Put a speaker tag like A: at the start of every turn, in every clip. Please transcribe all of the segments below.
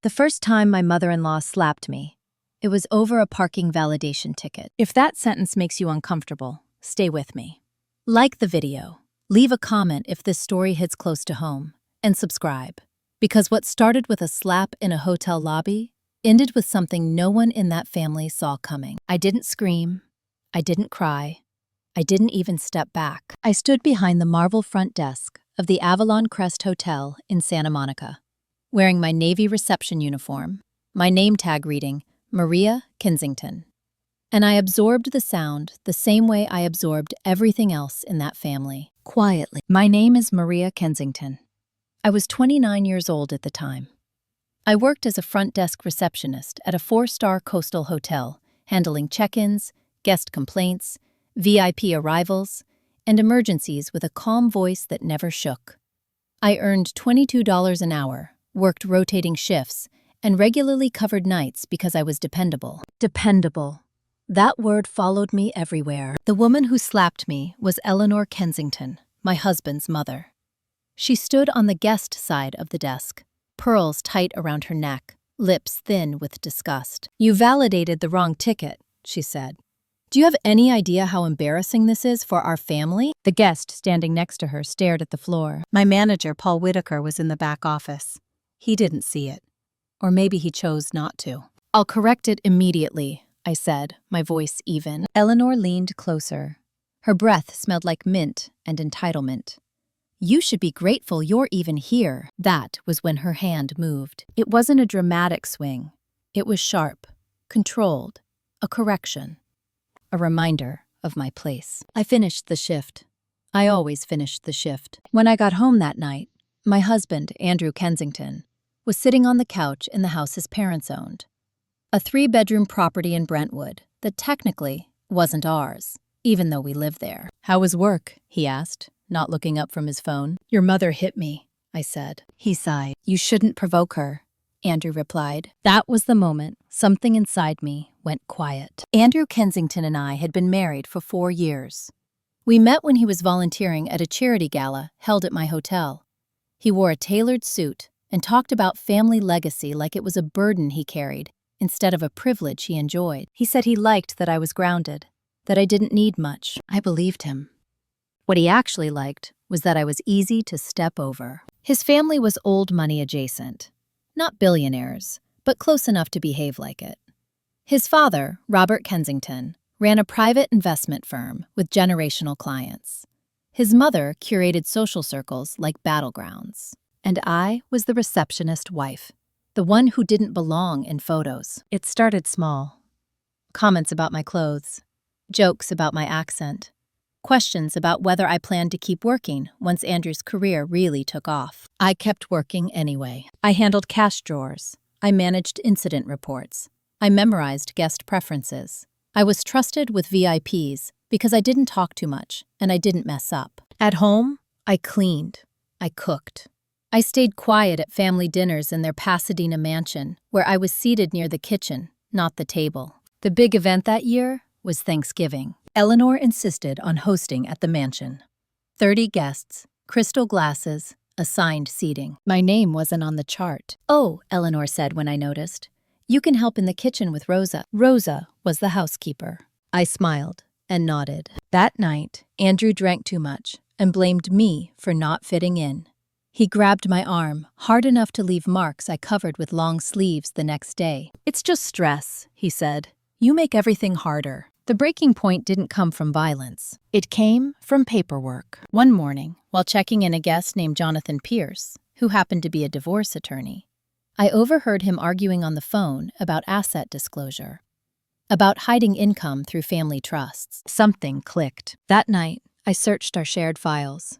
A: The first time my mother-in-law slapped me, it was over a parking validation ticket. If that sentence makes you uncomfortable, stay with me. Like the video, leave a comment if this story hits close to home, and subscribe. Because what started with a slap in a hotel lobby ended with something no one in that family saw coming. I didn't scream. I didn't cry. I didn't even step back. I stood behind the marble front desk of the Avalon Crest Hotel in Santa Monica, wearing my Navy reception uniform, my name tag reading, Maria Kensington. And I absorbed the sound the same way I absorbed everything else in that family, quietly. My name is Maria Kensington. I was 29 years old at the time. I worked as a front desk receptionist at a 4-star coastal hotel, handling check-ins, guest complaints, VIP arrivals, and emergencies with a calm voice that never shook. I earned $22 an hour, worked rotating shifts, and regularly covered nights because I was dependable. Dependable. That word followed me everywhere. The woman who slapped me was Eleanor Kensington, my husband's mother. She stood on the guest side of the desk, pearls tight around her neck, lips thin with disgust. "You validated the wrong ticket," she said. "Do you have any idea how embarrassing this is for our family?" The guest standing next to her stared at the floor. My manager, Paul Whitaker, was in the back office. He didn't see it. Or maybe he chose not to. "I'll correct it immediately," I said, my voice even. Eleanor leaned closer. Her breath smelled like mint and entitlement. "You should be grateful you're even here." That was when her hand moved. It wasn't a dramatic swing. It was sharp, controlled, a correction, a reminder of my place. I finished the shift. I always finished the shift. When I got home that night, my husband, Andrew Kensington, was sitting on the couch in the house his parents owned. A 3-bedroom property in Brentwood that technically wasn't ours, even though we lived there. "How was work?" he asked, not looking up from his phone. "Your mother hit me," I said. He sighed. "You shouldn't provoke her," Andrew replied. That was the moment something inside me went quiet. Andrew Kensington and I had been married for 4 years. We met when he was volunteering at a charity gala held at my hotel. He wore a tailored suit and talked about family legacy like it was a burden he carried instead of a privilege he enjoyed. He said he liked that I was grounded, that I didn't need much. I believed him. What he actually liked was that I was easy to step over. His family was old money adjacent. Not billionaires, but close enough to behave like it. His father, Robert Kensington, ran a private investment firm with generational clients. His mother curated social circles like battlegrounds. And I was the receptionist wife, the one who didn't belong in photos. It started small. Comments about my clothes, jokes about my accent, questions about whether I planned to keep working once Andrew's career really took off. I kept working anyway. I handled cash drawers. I managed incident reports. I memorized guest preferences. I was trusted with VIPs because I didn't talk too much and I didn't mess up. At home, I cleaned. I cooked. I stayed quiet at family dinners in their Pasadena mansion, where I was seated near the kitchen, not the table. The big event that year was Thanksgiving. Eleanor insisted on hosting at the mansion. 30 guests, crystal glasses, assigned seating. My name wasn't on the chart. "Oh," Eleanor said when I noticed, "you can help in the kitchen with Rosa." Rosa was the housekeeper. I smiled and nodded. That night, Andrew drank too much and blamed me for not fitting in. He grabbed my arm, hard enough to leave marks I covered with long sleeves the next day. "It's just stress," he said. "You make everything harder." The breaking point didn't come from violence. It came from paperwork. One morning, while checking in a guest named Jonathan Pierce, who happened to be a divorce attorney, I overheard him arguing on the phone about asset disclosure, about hiding income through family trusts. Something clicked. That night, I searched our shared files.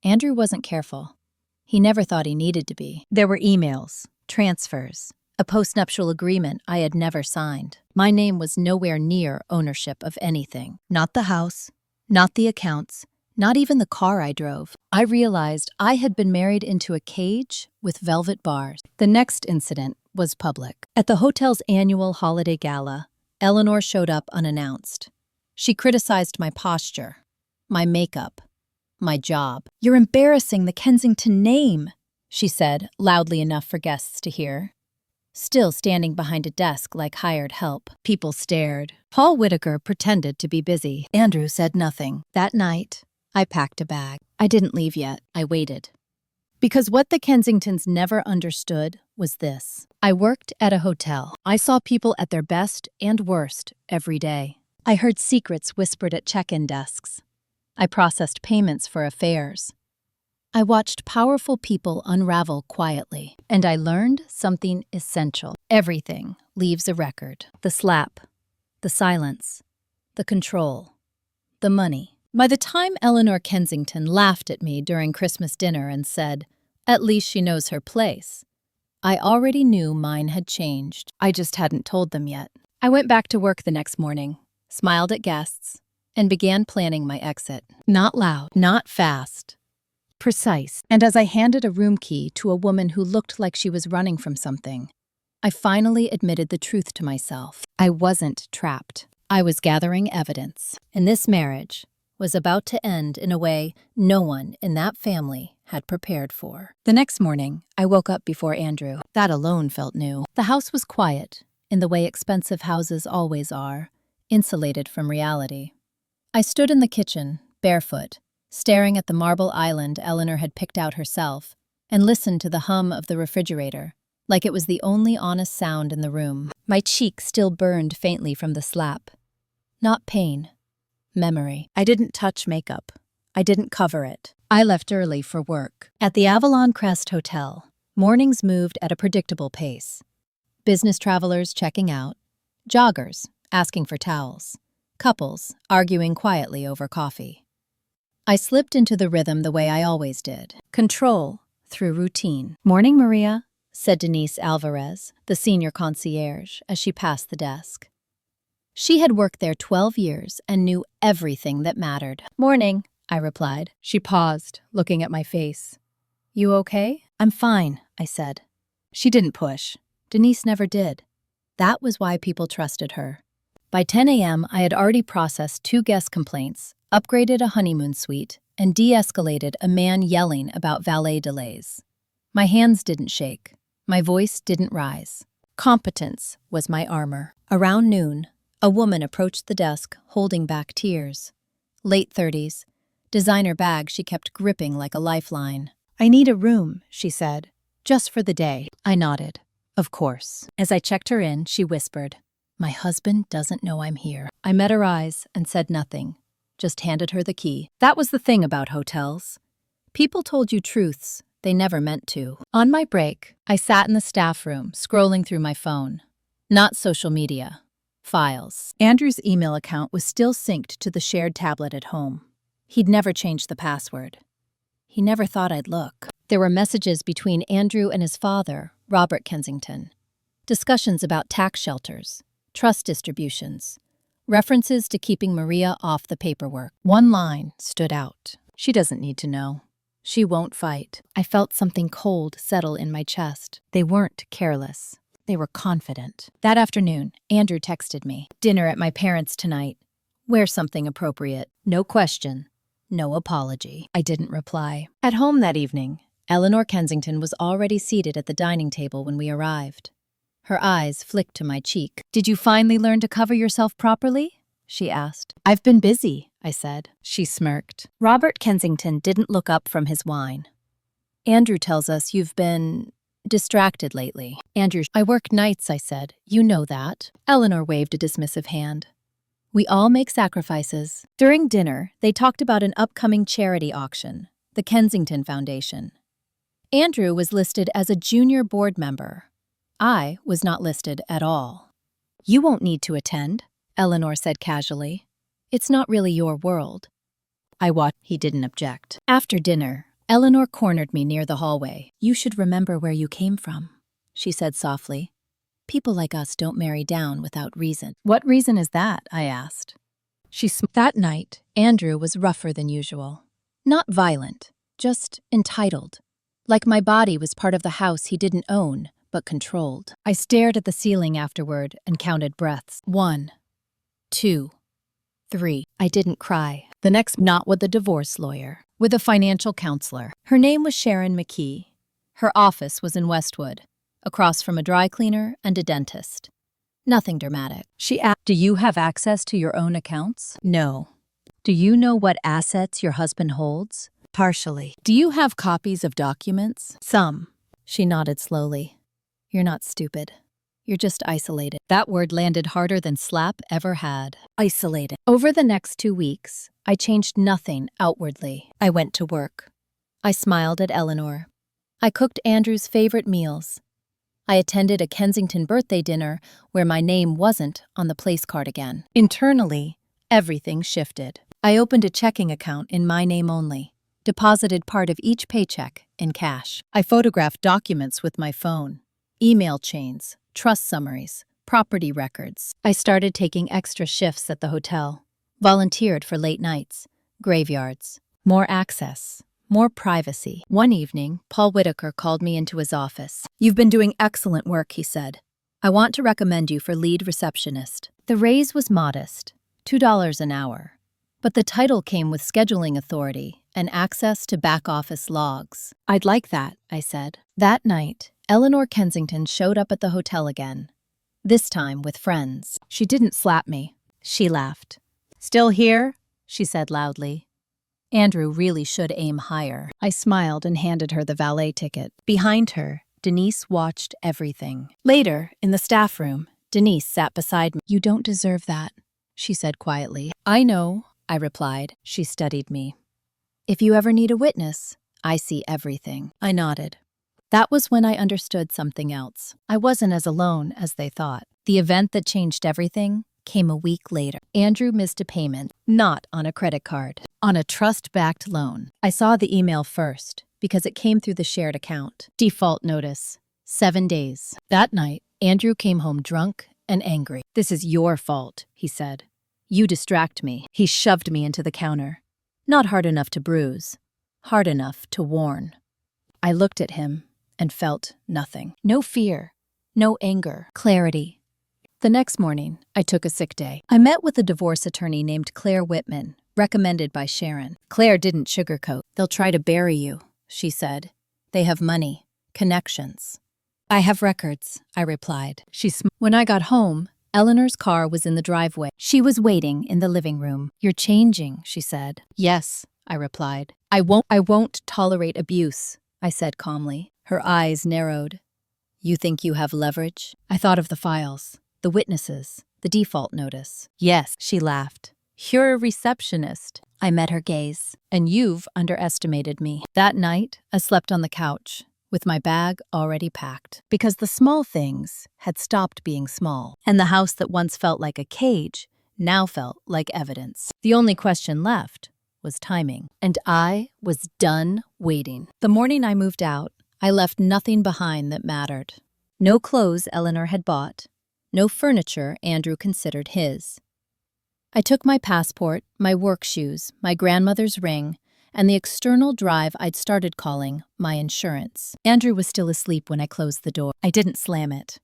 A: Andrew wasn't careful. He never thought he needed to be. There were emails, transfers, a postnuptial agreement I had never signed. My name was nowhere near ownership of anything. Not the house, not the accounts, not even the car I drove. I realized I had been married into a cage with velvet bars. The next incident was public. At the hotel's annual holiday gala, Eleanor showed up unannounced. She criticized my posture, my makeup, my job. "You're embarrassing the Kensington name," she said, loudly enough for guests to hear. still standing behind a desk like hired help. People stared. Paul Whitaker pretended to be busy. Andrew said nothing. That night, I packed a bag. I didn't leave yet. I waited. Because what the Kensingtons never understood was this. I worked at a hotel. I saw people at their best and worst every day. I heard secrets whispered at check-in desks. I processed payments for affairs. I watched powerful people unravel quietly, and I learned something essential. Everything leaves a record. The slap, the silence, the control, the money. By the time Eleanor Kensington laughed at me during Christmas dinner and said, "At least she knows her place," I already knew mine had changed. I just hadn't told them yet. I went back to work the next morning, smiled at guests, and began planning my exit. Not loud, not fast, precise. And as I handed a room key to a woman who looked like she was running from something, I finally admitted the truth to myself. I wasn't trapped. I was gathering evidence. And this marriage was about to end in a way no one in that family had prepared for. The next morning, I woke up before Andrew. That alone felt new. The house was quiet, in the way expensive houses always are, insulated from reality. I stood in the kitchen, barefoot, staring at the marble island Eleanor had picked out herself, and listened to the hum of the refrigerator, like it was the only honest sound in the room. My cheek still burned faintly from the slap. Not pain. Memory. I didn't touch makeup. I didn't cover it. I left early for work. At the Avalon Crest Hotel, mornings moved at a predictable pace. Business travelers checking out, joggers asking for towels, couples arguing quietly over coffee. I slipped into the rhythm the way I always did. Control through routine. "Morning, Maria," said Denise Alvarez, the senior concierge, as she passed the desk. She had worked there 12 years and knew everything that mattered. "Morning," I replied. She paused, looking at my face. "You okay?" "I'm fine," I said. She didn't push. Denise never did. That was why people trusted her. By 10 a.m., I had already processed 2 guest complaints, upgraded a honeymoon suite, and de-escalated a man yelling about valet delays. My hands didn't shake. My voice didn't rise. Competence was my armor. Around noon, a woman approached the desk, holding back tears. Late 30s, designer bag she kept gripping like a lifeline. "I need a room," she said. "Just for the day." I nodded. "Of course." As I checked her in, she whispered, "My husband doesn't know I'm here." I met her eyes and said nothing, just handed her the key. That was the thing about hotels. People told you truths they never meant to. On my break, I sat in the staff room, scrolling through my phone. Not social media. Files. Andrew's email account was still synced to the shared tablet at home. He'd never changed the password. He never thought I'd look. There were messages between Andrew and his father, Robert Kensington. Discussions about tax shelters, trust distributions, references to keeping Maria off the paperwork. One line stood out. "She doesn't need to know. She won't fight." I felt something cold settle in my chest. They weren't careless. They were confident. That afternoon, Andrew texted me. "Dinner at my parents' tonight. Wear something appropriate. No question. No apology." I didn't reply. At home that evening, Eleanor Kensington was already seated at the dining table when we arrived. Her eyes flicked to my cheek. "Did you finally learn to cover yourself properly?" she asked. "I've been busy," I said. She smirked. Robert Kensington didn't look up from his wine. "Andrew tells us you've been distracted lately." "Andrew, I work nights," I said. "You know that." Eleanor waved a dismissive hand. "We all make sacrifices." During dinner, they talked about an upcoming charity auction, the Kensington Foundation. Andrew was listed as a junior board member. I was not listed at all. "You won't need to attend," Eleanor said casually. "It's not really your world." I watched. He didn't object. After dinner, Eleanor cornered me near the hallway. "You should remember where you came from," she said softly. "People like us don't marry down without reason." "What reason is that?" I asked. That night, Andrew was rougher than usual. Not violent, just entitled. Like my body was part of the house he didn't own, but controlled. I stared at the ceiling afterward and counted breaths. 1, 2, 3. I didn't cry. The next, not with a divorce lawyer, with a financial counselor. Her name was Sharon McKee. Her office was in Westwood. across from a dry cleaner and a dentist. Nothing dramatic. She asked, "Do you have access to your own accounts?" "No." "Do you know what assets your husband holds?" "Partially." "Do you have copies of documents?" "Some." She nodded slowly. "You're not stupid. You're just isolated." That word landed harder than slap ever had. Isolated. Over the next 2 weeks, I changed nothing outwardly. I went to work. I smiled at Eleanor. I cooked Andrew's favorite meals. I attended a Kensington birthday dinner where my name wasn't on the place card again. Internally, everything shifted. I opened a checking account in my name only, deposited part of each paycheck in cash. I photographed documents with my phone, email chains, trust summaries, property records. I started taking extra shifts at the hotel, volunteered for late nights, graveyards. More access, more privacy. One evening, Paul Whitaker called me into his office. "You've been doing excellent work," he said. "I want to recommend you for lead receptionist." The raise was modest, $2 an hour, but the title came with scheduling authority and access to back-office logs. "I'd like that," I said. That night, Eleanor Kensington showed up at the hotel again, this time with friends. She didn't slap me. She laughed. "Still here?" she said loudly. Andrew really should aim higher. I smiled and handed her the valet ticket. Behind her, Denise watched everything. Later, in the staff room, Denise sat beside me. "You don't deserve that," she said quietly. "I know," I replied. She studied me. "If you ever need a witness, I see everything." I nodded. That was when I understood something else. I wasn't as alone as they thought. The event that changed everything came a week later. Andrew missed a payment, not on a credit card, on a trust-backed loan. I saw the email first because it came through the shared account. Default notice, 7 days. That night, Andrew came home drunk and angry. "This is your fault," he said. "You distract me." He shoved me into the counter. Not hard enough to bruise, hard enough to warn. I looked at him and felt nothing. No fear, no anger, clarity. The next morning, I took a sick day. I met with a divorce attorney named Claire Whitman, recommended by Sharon. Claire didn't sugarcoat. "They'll try to bury you," she said. "They have money, connections." "I have records," I replied. When I got home, Eleanor's car was in the driveway. She was waiting in the living room. "You're changing," she said. "Yes," I replied. I won't tolerate abuse," I said calmly. Her eyes narrowed. "You think you have leverage?" I thought of the files. The witnesses, the default notice. "Yes," she laughed. "You're a receptionist." I met her gaze. "And you've underestimated me." That night, I slept on the couch, with my bag already packed. Because the small things had stopped being small, and the house that once felt like a cage now felt like evidence. The only question left was timing, and I was done waiting. The morning I moved out, I left nothing behind that mattered. No clothes Eleanor had bought. No furniture Andrew considered his. I took my passport, my work shoes, my grandmother's ring, and the external drive I'd started calling my insurance. Andrew was still asleep when I closed the door. I didn't slam it.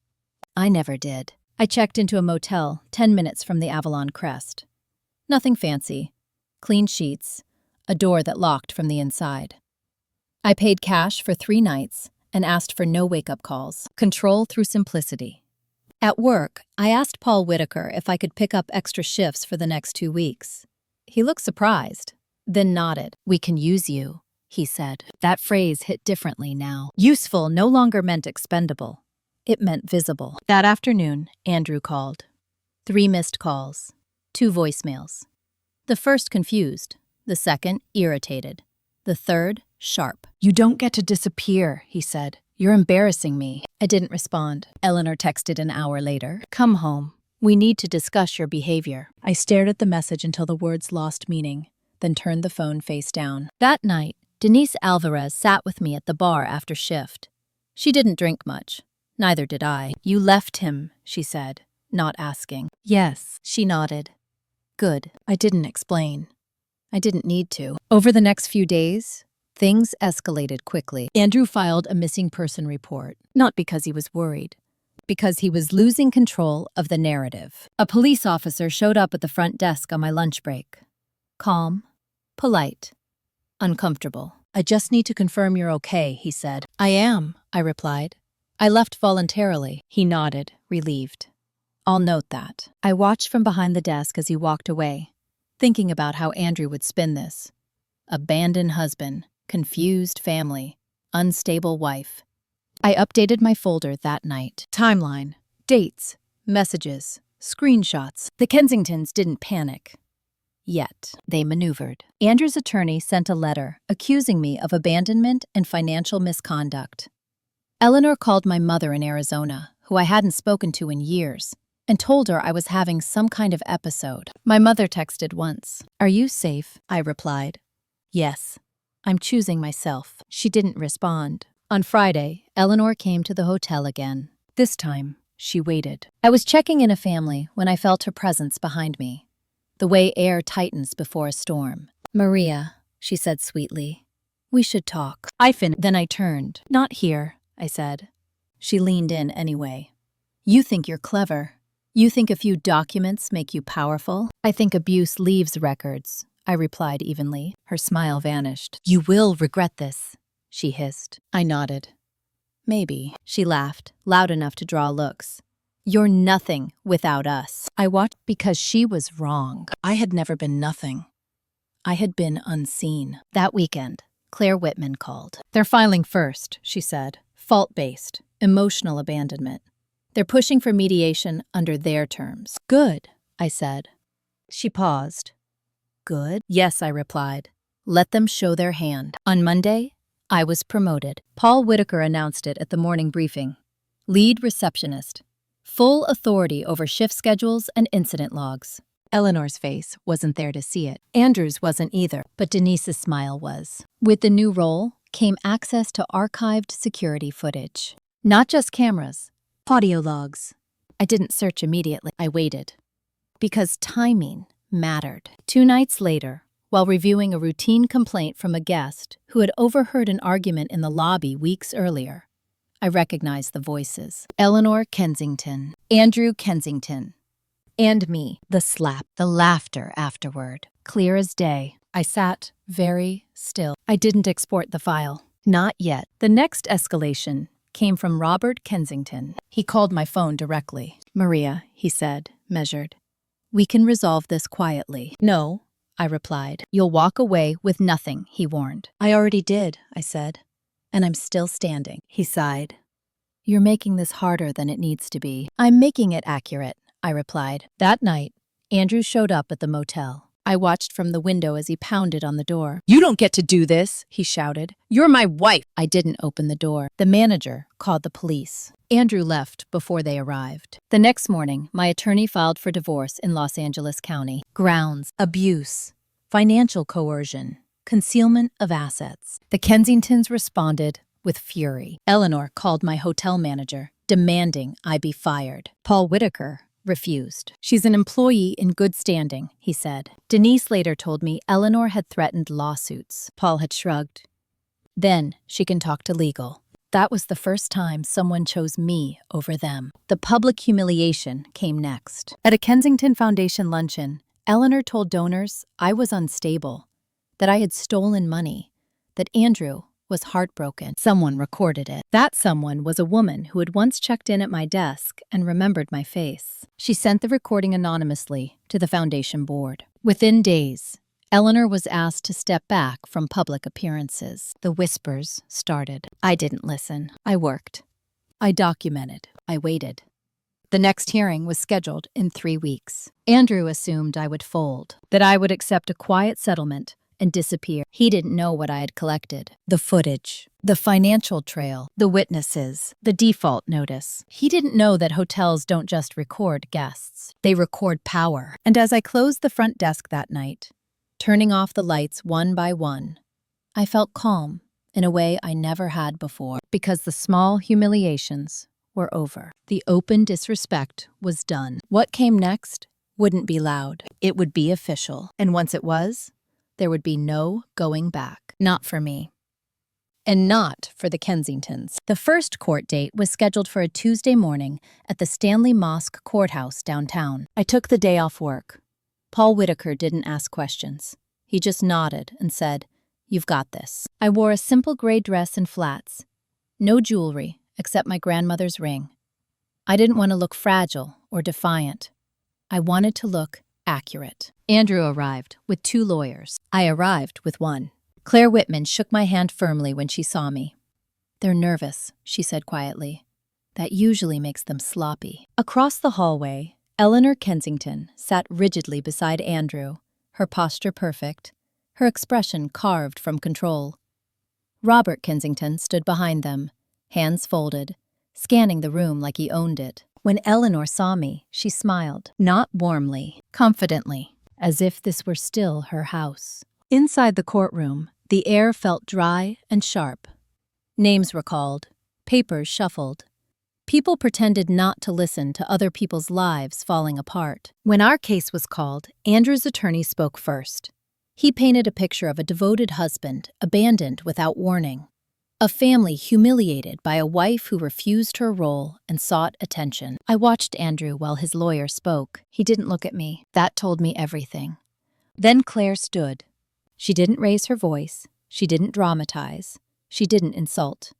A: I never did. I checked into a motel 10 minutes from the Avalon Crest. Nothing fancy. Clean sheets, a door that locked from the inside. I paid cash for 3 nights and asked for no wake-up calls. Control through simplicity. At work, I asked Paul Whitaker if I could pick up extra shifts for the next 2 weeks. He looked surprised, then nodded. "We can use you," he said. That phrase hit differently now. Useful no longer meant expendable. It meant visible. That afternoon, Andrew called. 3 missed calls, 2 voicemails. The first confused, the second irritated, the third sharp. "You don't get to disappear," he said. "You're embarrassing me." I didn't respond. Eleanor texted an hour later. "Come home. We need to discuss your behavior." I stared at the message until the words lost meaning, then turned the phone face down. That night, Denise Alvarez sat with me at the bar after shift. She didn't drink much. Neither did I. "You left him," she said, not asking. "Yes," she nodded. "Good." I didn't explain. I didn't need to. Over the next few days, things escalated quickly. Andrew filed a missing person report, not because he was worried, because he was losing control of the narrative. A police officer showed up at the front desk on my lunch break. Calm, polite, uncomfortable. "I just need to confirm you're okay," he said. "I am," I replied. I left voluntarily. He nodded, relieved. I'll note that. I watched from behind the desk as he walked away, thinking about how Andrew would spin this. Abandoned husband, confused family, unstable wife. I updated my folder that night. Timeline, dates, messages, screenshots. The Kensingtons didn't panic. Yet, they maneuvered. Andrew's attorney sent a letter accusing me of abandonment and financial misconduct. Eleanor called my mother in Arizona, who I hadn't spoken to in years, and told her I was having some kind of episode. My mother texted once. "Are you safe?" I replied. "Yes. I'm choosing myself." She didn't respond. On Friday, Eleanor came to the hotel again. This time, she waited. I was checking in a family when I felt her presence behind me, the way air tightens before a storm. "Maria," she said sweetly, "we should talk." Then I turned. "Not here," I said. She leaned in anyway. "You think you're clever. You think a few documents make you powerful?" "I think abuse leaves records," I replied evenly. Her smile vanished. "You will regret this," she hissed. I nodded. "Maybe." She laughed, loud enough to draw looks. "You're nothing without us." I watched because she was wrong. I had never been nothing. I had been unseen. That weekend, Claire Whitman called. "They're filing first," she said. "Fault-based, emotional abandonment. They're pushing for mediation under their terms." "Good," I said. She paused. "Good?" "Yes," I replied. "Let them show their hand." On Monday, I was promoted. Paul Whitaker announced it at the morning briefing. Lead receptionist. Full authority over shift schedules and incident logs. Eleanor's face wasn't there to see it. Andrew's wasn't either, but Denise's smile was. With the new role came access to archived security footage. Not just cameras, audio logs. I didn't search immediately. I waited. Because timing mattered. 2 nights later, while reviewing a routine complaint from a guest who had overheard an argument in the lobby weeks earlier, I recognized the voices. Eleanor Kensington, Andrew Kensington, and me. The slap, the laughter afterward. Clear as day. I sat very still. I didn't export the file. Not yet. The next escalation came from Robert Kensington. He called my phone directly. "Maria," he said, measured. "We can resolve this quietly." "No," I replied. "You'll walk away with nothing," he warned. "I already did," I said. "And I'm still standing." He sighed. "You're making this harder than it needs to be." "I'm making it accurate," I replied. That night, Andrew showed up at the motel. I watched from the window as he pounded on the door. "You don't get to do this," he shouted. "You're my wife." I didn't open the door. The manager called the police. Andrew left before they arrived. The next morning, my attorney filed for divorce in Los Angeles County. Grounds: abuse, financial coercion, concealment of assets. The Kensingtons responded with fury. Eleanor called my hotel manager, demanding I be fired. Paul Whitaker refused. "She's an employee in good standing," he said. Denise later told me Eleanor had threatened lawsuits. Paul had shrugged. "Then she can talk to legal." That was the first time someone chose me over them. The public humiliation came next. At a Kensington Foundation luncheon, Eleanor told donors I was unstable, that I had stolen money, that Andrew was heartbroken. Someone recorded it. That someone was a woman who had once checked in at my desk and remembered my face. She sent the recording anonymously to the foundation board. Within days, Eleanor was asked to step back from public appearances. The whispers started. I didn't listen. I worked. I documented. I waited. The next hearing was scheduled in 3 weeks. Andrew assumed I would fold, that I would accept a quiet settlement and disappear. He didn't know what I had collected. The footage, the financial trail, the witnesses, the default notice. He didn't know that hotels don't just record guests. They record power. And as I closed the front desk that night, turning off the lights one by one, I felt calm in a way I never had before, because the small humiliations were over. The open disrespect was done. What came next wouldn't be loud. It would be official. And once it was, there would be no going back. Not for me. And not for the Kensingtons. The first court date was scheduled for a Tuesday morning at the Stanley Mosque Courthouse downtown. I took the day off work. Paul Whitaker didn't ask questions. He just nodded and said, "You've got this." I wore a simple gray dress and flats. No jewelry except my grandmother's ring. I didn't want to look fragile or defiant. I wanted to look accurate. Andrew arrived with 2 lawyers. I arrived with 1. Claire Whitman shook my hand firmly when she saw me. "They're nervous," she said quietly. "That usually makes them sloppy." Across the hallway, Eleanor Kensington sat rigidly beside Andrew, her posture perfect, her expression carved from control. Robert Kensington stood behind them, hands folded, scanning the room like he owned it. When Eleanor saw me, she smiled, not warmly, confidently, as if this were still her house. Inside the courtroom, the air felt dry and sharp. Names were called, papers shuffled. People pretended not to listen to other people's lives falling apart. When our case was called, Andrew's attorney spoke first. He painted a picture of a devoted husband, abandoned without warning. A family humiliated by a wife who refused her role and sought attention. I watched Andrew while his lawyer spoke. He didn't look at me. That told me everything. Then Claire stood. She didn't raise her voice. She didn't dramatize. She didn't insult.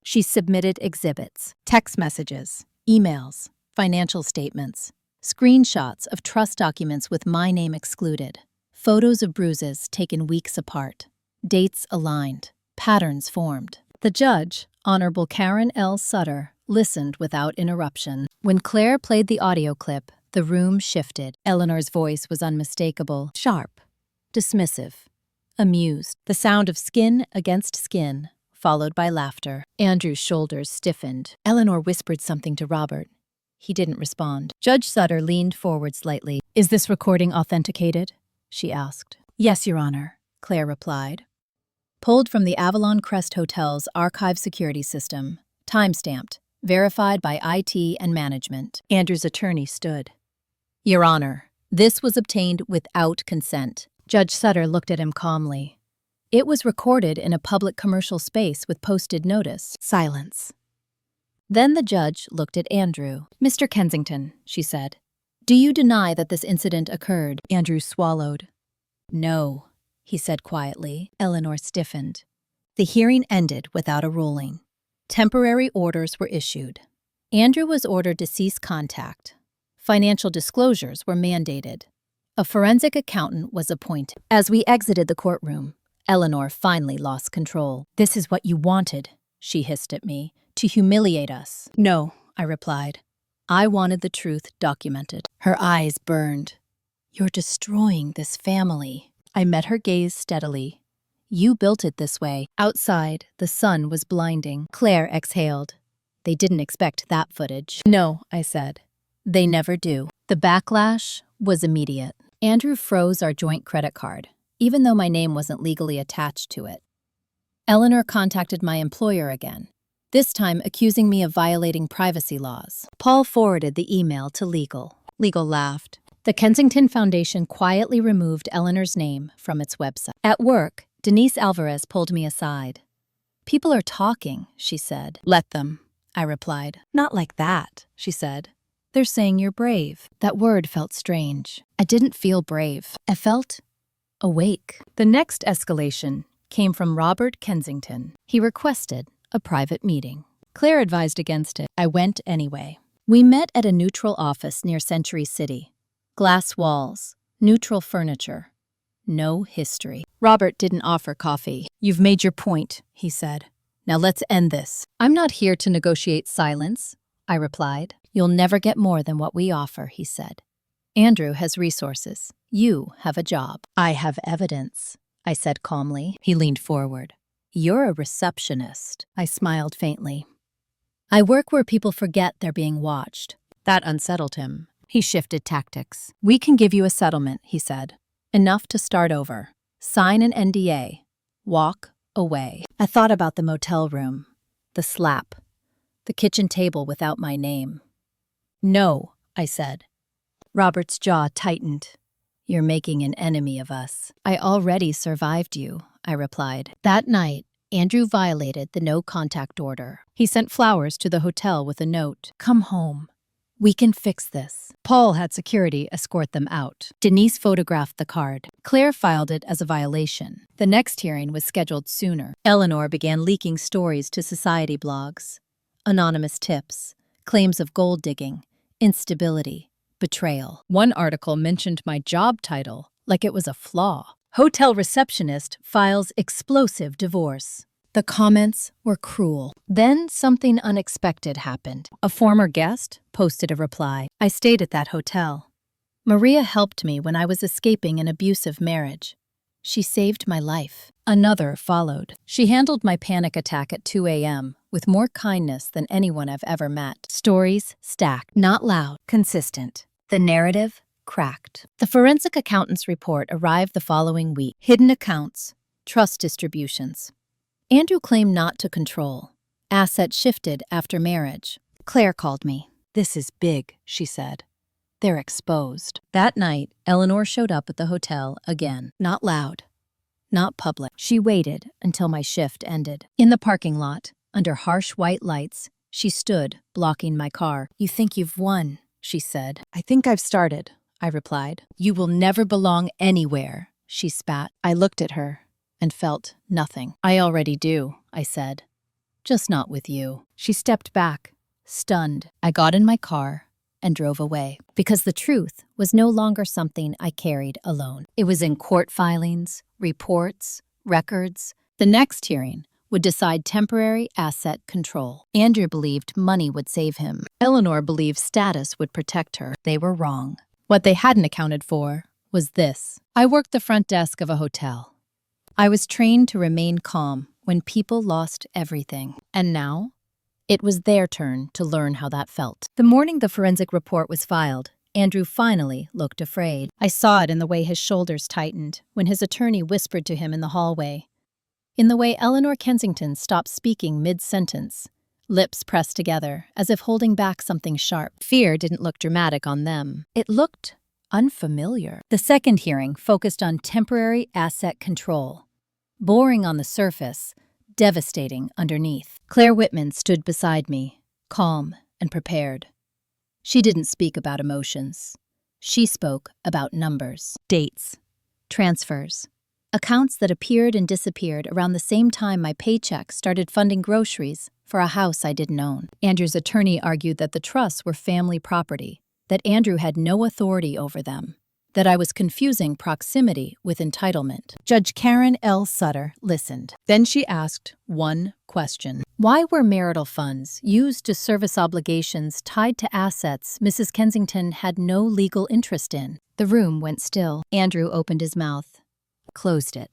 A: She submitted exhibits, text messages, emails, financial statements, screenshots of trust documents with my name excluded, photos of bruises taken weeks apart, dates aligned, patterns formed. The judge, Honorable Karen L. Sutter, listened without interruption. When Claire played the audio clip, the room shifted. Eleanor's voice was unmistakable, sharp, dismissive, amused. The sound of skin against skin, followed by laughter. Andrew's shoulders stiffened. Eleanor whispered something to Robert. He didn't respond. Judge Sutter leaned forward slightly. "Is this recording authenticated?" she asked. "Yes, Your Honor," Claire replied. Pulled from the Avalon Crest Hotel's archive security system, time-stamped, verified by IT and management. Andrew's attorney stood. "Your Honor, this was obtained without consent." Judge Sutter looked at him calmly. "It was recorded in a public commercial space with posted notice." Silence. Then the judge looked at Andrew. "Mr. Kensington," she said, "do you deny that this incident occurred?" Andrew swallowed. "No," he said quietly. Eleanor stiffened. The hearing ended without a ruling. Temporary orders were issued. Andrew was ordered to cease contact. Financial disclosures were mandated. A forensic accountant was appointed. As we exited the courtroom, Eleanor finally lost control. "This is what you wanted," she hissed at me, "to humiliate us." "No," I replied. "I wanted the truth documented." Her eyes burned. "You're destroying this family." I met her gaze steadily. "You built it this way." Outside, the sun was blinding. Claire exhaled. "They didn't expect that footage." "No," I said. "They never do." The backlash was immediate. Andrew froze our joint credit card, even though my name wasn't legally attached to it. Eleanor contacted my employer again, this time accusing me of violating privacy laws. Paul forwarded the email to legal. Legal laughed. The Kensington Foundation quietly removed Eleanor's name from its website. At work, Denise Alvarez pulled me aside. "People are talking," she said. "Let them," I replied. "Not like that," she said. "They're saying you're brave." That word felt strange. I didn't feel brave. I felt awake. The next escalation came from Robert Kensington. He requested a private meeting. Claire advised against it. I went anyway. We met at a neutral office near Century City. Glass walls, neutral furniture, no history. Robert didn't offer coffee. "You've made your point," he said. "Now let's end this." "I'm not here to negotiate silence," I replied. "You'll never get more than what we offer," he said. "Andrew has resources. You have a job." "I have evidence," I said calmly. He leaned forward. "You're a receptionist." I smiled faintly. "I work where people forget they're being watched." That unsettled him. He shifted tactics. "We can give you a settlement," he said. "Enough to start over. Sign an NDA. Walk away." I thought about the motel room, the slap, the kitchen table without my name. "No," I said. Robert's jaw tightened. "You're making an enemy of us." "I already survived you," I replied. That night, Andrew violated the no-contact order. He sent flowers to the hotel with a note. "Come home. We can fix this." Paul had security escort them out. Denise photographed the card. Claire filed it as a violation. The next hearing was scheduled sooner. Eleanor began leaking stories to society blogs. anonymous tips, claims of gold digging, instability, betrayal. One article mentioned my job title like it was a flaw. Hotel receptionist files explosive divorce. The comments were cruel. Then something unexpected happened. A former guest posted a reply. I stayed at that hotel. Maria helped me when I was escaping an abusive marriage. She saved my life. Another followed. She handled my panic attack at 2 a.m. with more kindness than anyone I've ever met. Stories stacked, not loud, consistent. The narrative cracked. The forensic accountant's report arrived the following week. Hidden accounts, trust distributions. Andrew claimed not to control. Assets shifted after marriage. Claire called me. This is big, she said. They're exposed. That night, Eleanor showed up at the hotel again. Not loud, not public. She waited until my shift ended. In the parking lot, under harsh white lights, she stood, blocking my car. You think you've won, she said. I think I've started, I replied. You will never belong anywhere, she spat. I looked at her and felt nothing. I already do, I said. Just not with you. She stepped back, stunned. I got in my car and drove away, because the truth was no longer something I carried alone. It was in court filings, reports, records. The next hearing would decide temporary asset control. Andrew believed money would save him. Eleanor believed status would protect her. They were wrong. What they hadn't accounted for was this. I worked the front desk of a hotel. I was trained to remain calm when people lost everything. And now, it was their turn to learn how that felt. The morning the forensic report was filed, Andrew finally looked afraid. I saw it in the way his shoulders tightened when his attorney whispered to him in the hallway. In the way Eleanor Kensington stopped speaking mid-sentence, lips pressed together as if holding back something sharp. Fear didn't look dramatic on them. It looked unfamiliar. The second hearing focused on temporary asset control. Boring on the surface, devastating underneath. Claire Whitman stood beside me, calm and prepared. She didn't speak about emotions. She spoke about numbers, dates, transfers, accounts that appeared and disappeared around the same time my paycheck started funding groceries for a house I didn't own. Andrew's attorney argued that the trusts were family property, that Andrew had no authority over them, that I was confusing proximity with entitlement. Judge Karen L. Sutter listened. Then she asked one question. Why were marital funds used to service obligations tied to assets Mrs. Kensington had no legal interest in? The room went still. Andrew opened his mouth, closed it.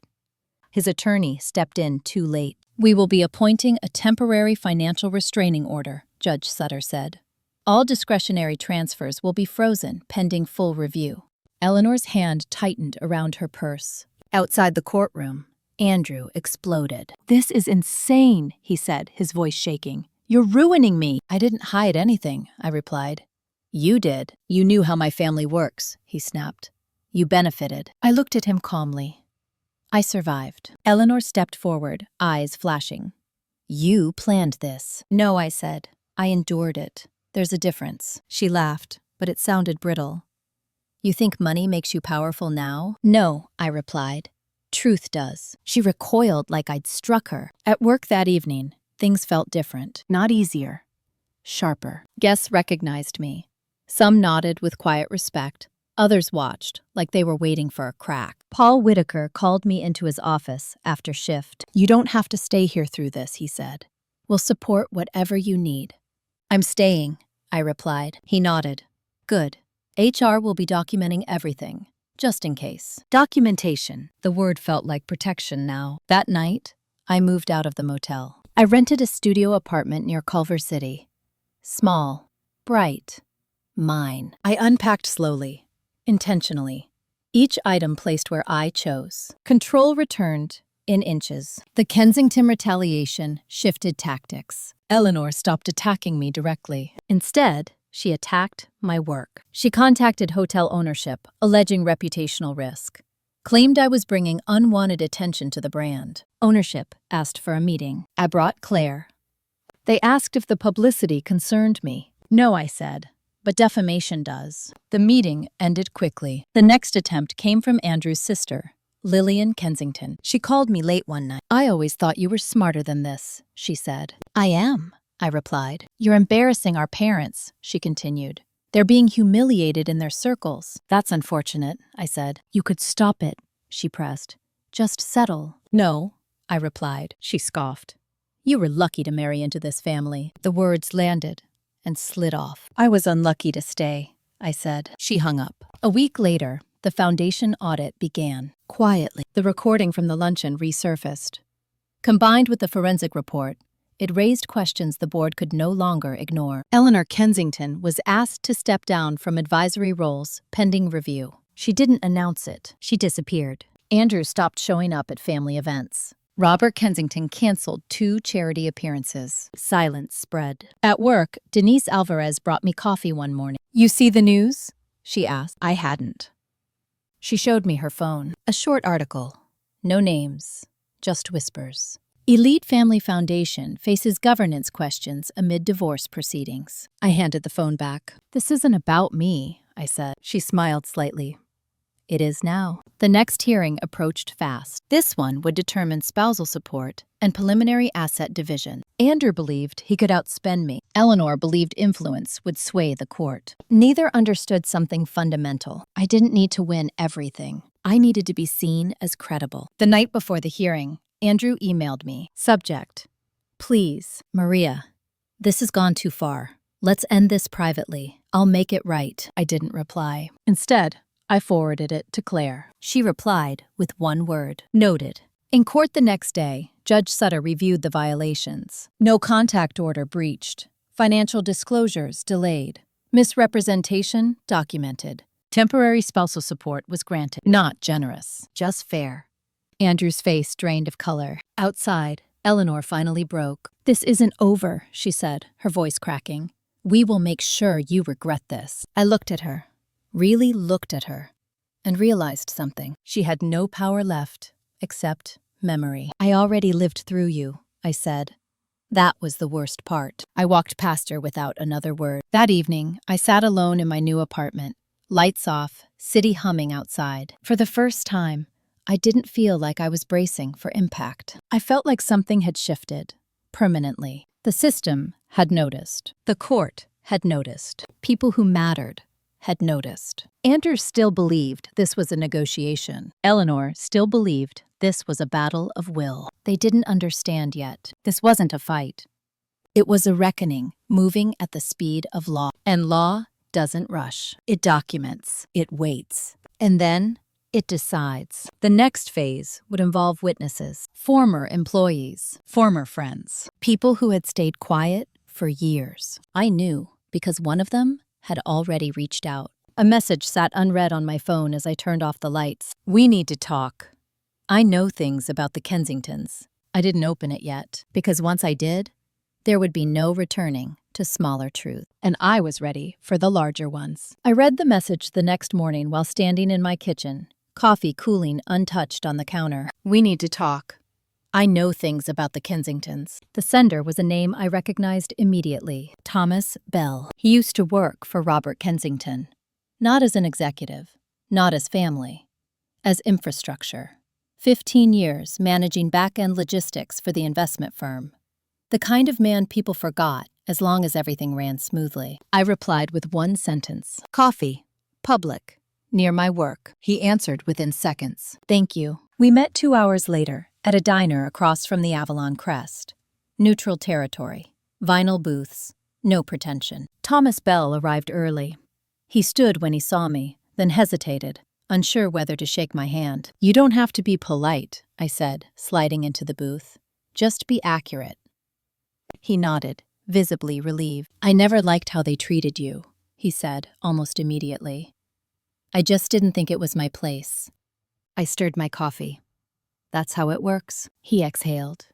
A: His attorney stepped in too late. We will be appointing a temporary financial restraining order, Judge Sutter said. All discretionary transfers will be frozen pending full review. Eleanor's hand tightened around her purse. Outside the courtroom, Andrew exploded. This is insane, he said, his voice shaking. You're ruining me. I didn't hide anything, I replied. You did. You knew how my family works, he snapped. You benefited. I looked at him calmly. I survived. Eleanor stepped forward, eyes flashing. You planned this. No, I said. I endured it. There's a difference. She laughed, but it sounded brittle. You think money makes you powerful now? No, I replied. Truth does. She recoiled like I'd struck her. At work that evening, things felt different. Not easier. Sharper. Guests recognized me. Some nodded with quiet respect. Others watched, like they were waiting for a crack. Paul Whitaker called me into his office after shift. You don't have to stay here through this, he said. We'll support whatever you need. I'm staying, I replied. He nodded. Good. HR will be documenting everything, just in case. Documentation. The word felt like protection now. That night, I moved out of the motel. I rented a studio apartment near Culver City. Small, bright, mine. I unpacked slowly, intentionally. Each item placed where I chose. Control returned in inches. The Kensington retaliation shifted tactics. Eleanor stopped attacking me directly. Instead, she attacked my work. She contacted hotel ownership, alleging reputational risk. Claimed I was bringing unwanted attention to the brand. Ownership asked for a meeting. I brought Claire. They asked if the publicity concerned me. No, I said, but defamation does. The meeting ended quickly. The next attempt came from Andrew's sister, Lillian Kensington. She called me late one night. I always thought you were smarter than this, she said. I am, I replied. You're embarrassing our parents, she continued. They're being humiliated in their circles. That's unfortunate, I said. You could stop it, she pressed. Just settle. No, I replied. She scoffed. You were lucky to marry into this family. The words landed and slid off. I was unlucky to stay, I said. She hung up. A week later, the foundation audit began. Quietly, the recording from the luncheon resurfaced. Combined with the forensic report, it raised questions the board could no longer ignore. Eleanor Kensington was asked to step down from advisory roles pending review. She didn't announce it. She disappeared. Andrew stopped showing up at family events. Robert Kensington canceled 2 charity appearances. Silence spread. At work, Denise Alvarez brought me coffee one morning. You see the news? She asked. I hadn't. She showed me her phone. A short article. No names, just whispers. Elite Family Foundation faces governance questions amid divorce proceedings. I handed the phone back. This isn't about me, I said. She smiled slightly. It is now. The next hearing approached fast. This one would determine spousal support and preliminary asset division. Andrew believed he could outspend me. Eleanor believed influence would sway the court. Neither understood something fundamental. I didn't need to win everything. I needed to be seen as credible. The night before the hearing, Andrew emailed me. Subject: Please, Maria, this has gone too far. Let's end this privately. I'll make it right. I didn't reply. Instead, I forwarded it to Claire. She replied with one word: Noted. In court the next day, Judge Sutter reviewed the violations. No contact order breached. Financial disclosures delayed. Misrepresentation documented. Temporary spousal support was granted. Not generous, just fair. Andrew's face drained of color. Outside, Eleanor finally broke. This isn't over, she said, her voice cracking. We will make sure you regret this. I looked at her, really looked at her, and realized something. She had no power left, except memory. I already lived through you, I said. That was the worst part. I walked past her without another word. That evening, I sat alone in my new apartment, lights off, city humming outside. For the first time, I didn't feel like I was bracing for impact. I felt like something had shifted, permanently. The system had noticed. The court had noticed. People who mattered had noticed. Andrew still believed this was a negotiation. Eleanor still believed this was a battle of will. They didn't understand yet. This wasn't a fight. It was a reckoning, moving at the speed of law. And law doesn't rush. It documents. It waits. And then it decides. The next phase would involve witnesses, former employees, former friends, people who had stayed quiet for years. I knew because one of them had already reached out. A message sat unread on my phone as I turned off the lights. We need to talk. I know things about the Kensingtons. I didn't open it yet, because once I did, there would be no returning to smaller truth. And I was ready for the larger ones. I read the message the next morning while standing in my kitchen, coffee cooling untouched on the counter. We need to talk. I know things about the Kensingtons. The sender was a name I recognized immediately. Thomas Bell. He used to work for Robert Kensington. Not as an executive, not as family, as infrastructure. 15 years managing back-end logistics for the investment firm. The kind of man people forgot as long as everything ran smoothly. I replied with one sentence. Coffee. Public. Near my work. He answered within seconds. Thank you. We met 2 hours later at a diner across from the Avalon Crest. Neutral territory. Vinyl booths. No pretension. Thomas Bell arrived early. He stood when he saw me, then hesitated, unsure whether to shake my hand. You don't have to be polite, I said, sliding into the booth. Just be accurate. He nodded, visibly relieved. I never liked how they treated you, he said, almost immediately. I just didn't think it was my place. I stirred my coffee. That's how it works, he exhaled.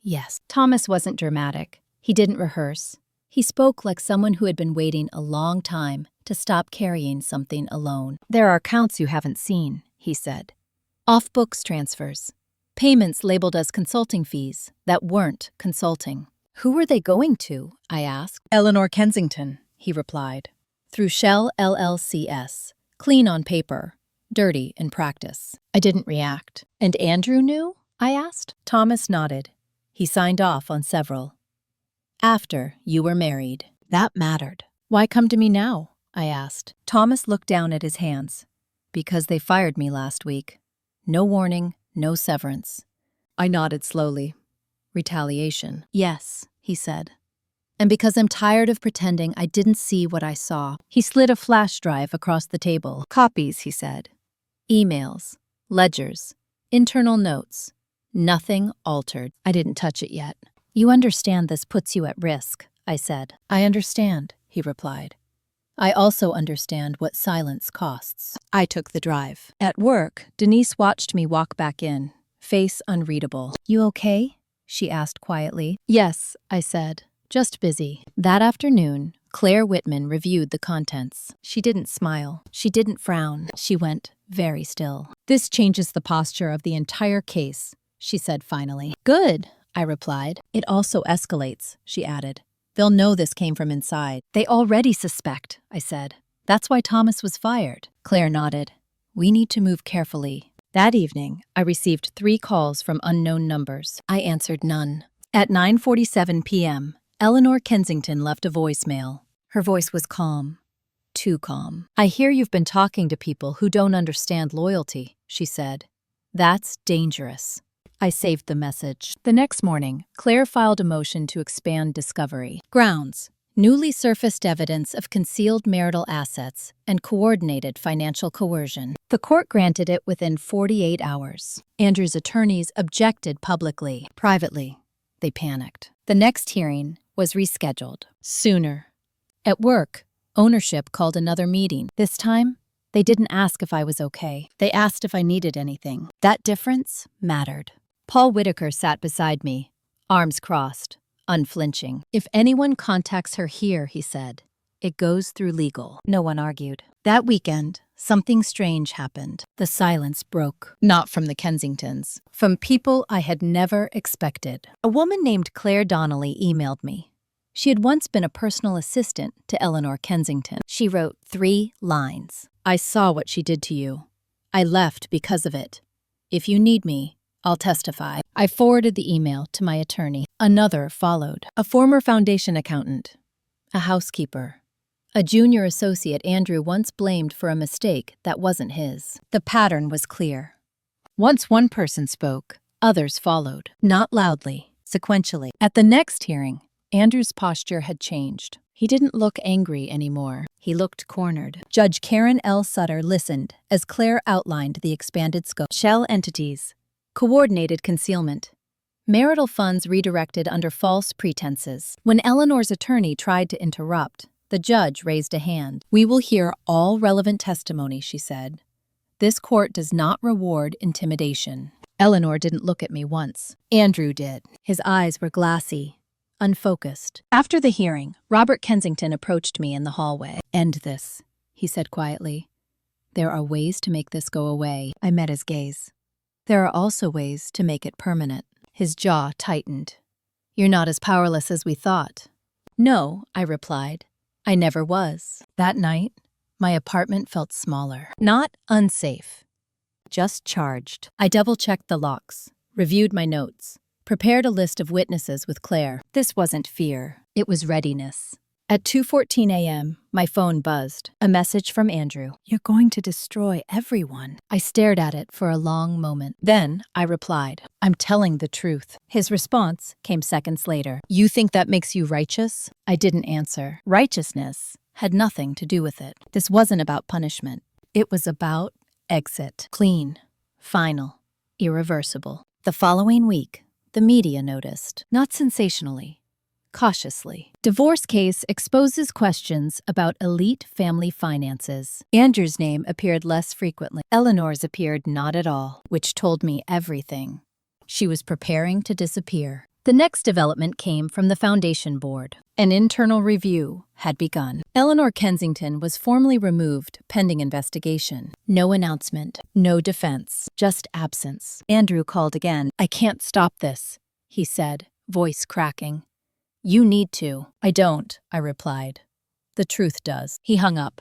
A: Yes. Thomas wasn't dramatic. He didn't rehearse. He spoke like someone who had been waiting a long time to stop carrying something alone. There are accounts you haven't seen, he said. Off-books transfers. Payments labeled as consulting fees that weren't consulting. Who were they going to? I asked. Eleanor Kensington, he replied. Through Shell LLCS. Clean on paper, dirty in practice. I didn't react. And Andrew knew? I asked. Thomas nodded. He signed off on several. After you were married. That mattered. Why come to me now? I asked. Thomas looked down at his hands. Because they fired me last week. No warning, no severance. I nodded slowly. Retaliation. Yes, he said. And because I'm tired of pretending I didn't see what I saw. He slid a flash drive across the table. Copies, he said. Emails, ledgers, internal notes. Nothing altered. I didn't touch it yet. You understand this puts you at risk, I said. I understand, he replied. I also understand what silence costs. I took the drive. At work, Denise watched me walk back in, face unreadable. You okay? She asked quietly. Yes, I said. Just busy. That afternoon, Claire Whitman reviewed the contents. She didn't smile. She didn't frown. She went very still. This changes the posture of the entire case, she said finally. Good, I replied. It also escalates, she added. They'll know this came from inside. They already suspect, I said. That's why Thomas was fired. Claire nodded. We need to move carefully. That evening, I received 3 calls from unknown numbers. I answered none. At 9:47 p.m., Eleanor Kensington left a voicemail. Her voice was calm. Too calm. I hear you've been talking to people who don't understand loyalty, she said. That's dangerous. I saved the message. The next morning, Claire filed a motion to expand discovery. Grounds: newly surfaced evidence of concealed marital assets and coordinated financial coercion. The court granted it within 48 hours. Andrew's attorneys objected publicly. Privately, they panicked. The next hearing was rescheduled. Sooner. At work, ownership called another meeting. This time, they didn't ask if I was okay. They asked if I needed anything. That difference mattered. Paul Whitaker sat beside me, arms crossed, unflinching. If anyone contacts her here, he said, it goes through legal. No one argued. That weekend, something strange happened. The silence broke. Not from the Kensingtons. From people I had never expected. A woman named Claire Donnelly emailed me. She had once been a personal assistant to Eleanor Kensington. She wrote 3 lines. I saw what she did to you. I left because of it. If you need me, I'll testify. I forwarded the email to my attorney. Another followed. A former foundation accountant. A housekeeper. A junior associate Andrew once blamed for a mistake that wasn't his. The pattern was clear. Once one person spoke, others followed. Not loudly, sequentially. At the next hearing, Andrew's posture had changed. He didn't look angry anymore. He looked cornered. Judge Karen L. Sutter listened as Claire outlined the expanded scope. Shell entities. Coordinated concealment. Marital funds redirected under false pretenses. When Eleanor's attorney tried to interrupt, the judge raised a hand. We will hear all relevant testimony, she said. This court does not reward intimidation. Eleanor didn't look at me once. Andrew did. His eyes were glassy, unfocused. After the hearing, Robert Kensington approached me in the hallway. End this, he said quietly. There are ways to make this go away. I met his gaze. There are also ways to make it permanent. His jaw tightened. You're not as powerless as we thought. No, I replied. I never was. That night, my apartment felt smaller. Not unsafe. Just charged. I double-checked the locks, reviewed my notes, prepared a list of witnesses with Claire. This wasn't fear. It was readiness. At 2:14 a.m., my phone buzzed. A message from Andrew. You're going to destroy everyone. I stared at it for a long moment. Then I replied, I'm telling the truth. His response came seconds later. You think that makes you righteous? I didn't answer. Righteousness had nothing to do with it. This wasn't about punishment. It was about exit. Clean. Final. Irreversible. The following week, the media noticed. Not sensationally. Cautiously. Divorce case exposes questions about elite family finances. Andrew's name appeared less frequently. Eleanor's appeared not at all, which told me everything. She was preparing to disappear. The next development came from the foundation board. An internal review had begun. Eleanor Kensington was formally removed pending investigation. No announcement, no defense, just absence. Andrew called again. I can't stop this, he said, voice cracking. You need to. I don't, I replied. The truth does. He hung up.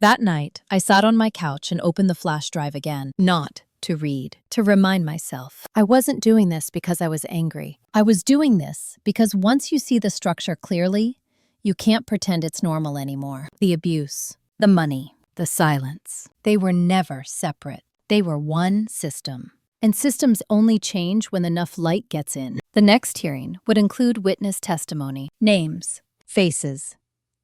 A: That night, I sat on my couch and opened the flash drive again. Not to read, to remind myself. I wasn't doing this because I was angry. I was doing this because once you see the structure clearly, you can't pretend it's normal anymore. The abuse, the money, the silence. They were never separate. They were one system. And systems only change when enough light gets in. The next hearing would include witness testimony, names, faces,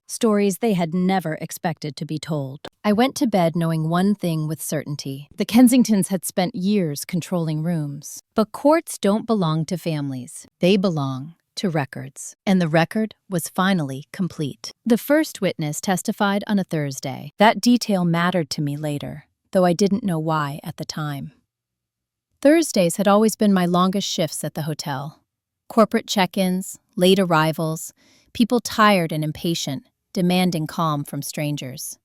A: stories they had never expected to be told. I went to bed knowing one thing with certainty. The Kensingtons had spent years controlling rooms. But courts don't belong to families. They belong to records. And the record was finally complete. The first witness testified on a Thursday. That detail mattered to me later, though I didn't know why at the time. Thursdays had always been my longest shifts at the hotel. Corporate check-ins, late arrivals, people tired and impatient, demanding calm from strangers.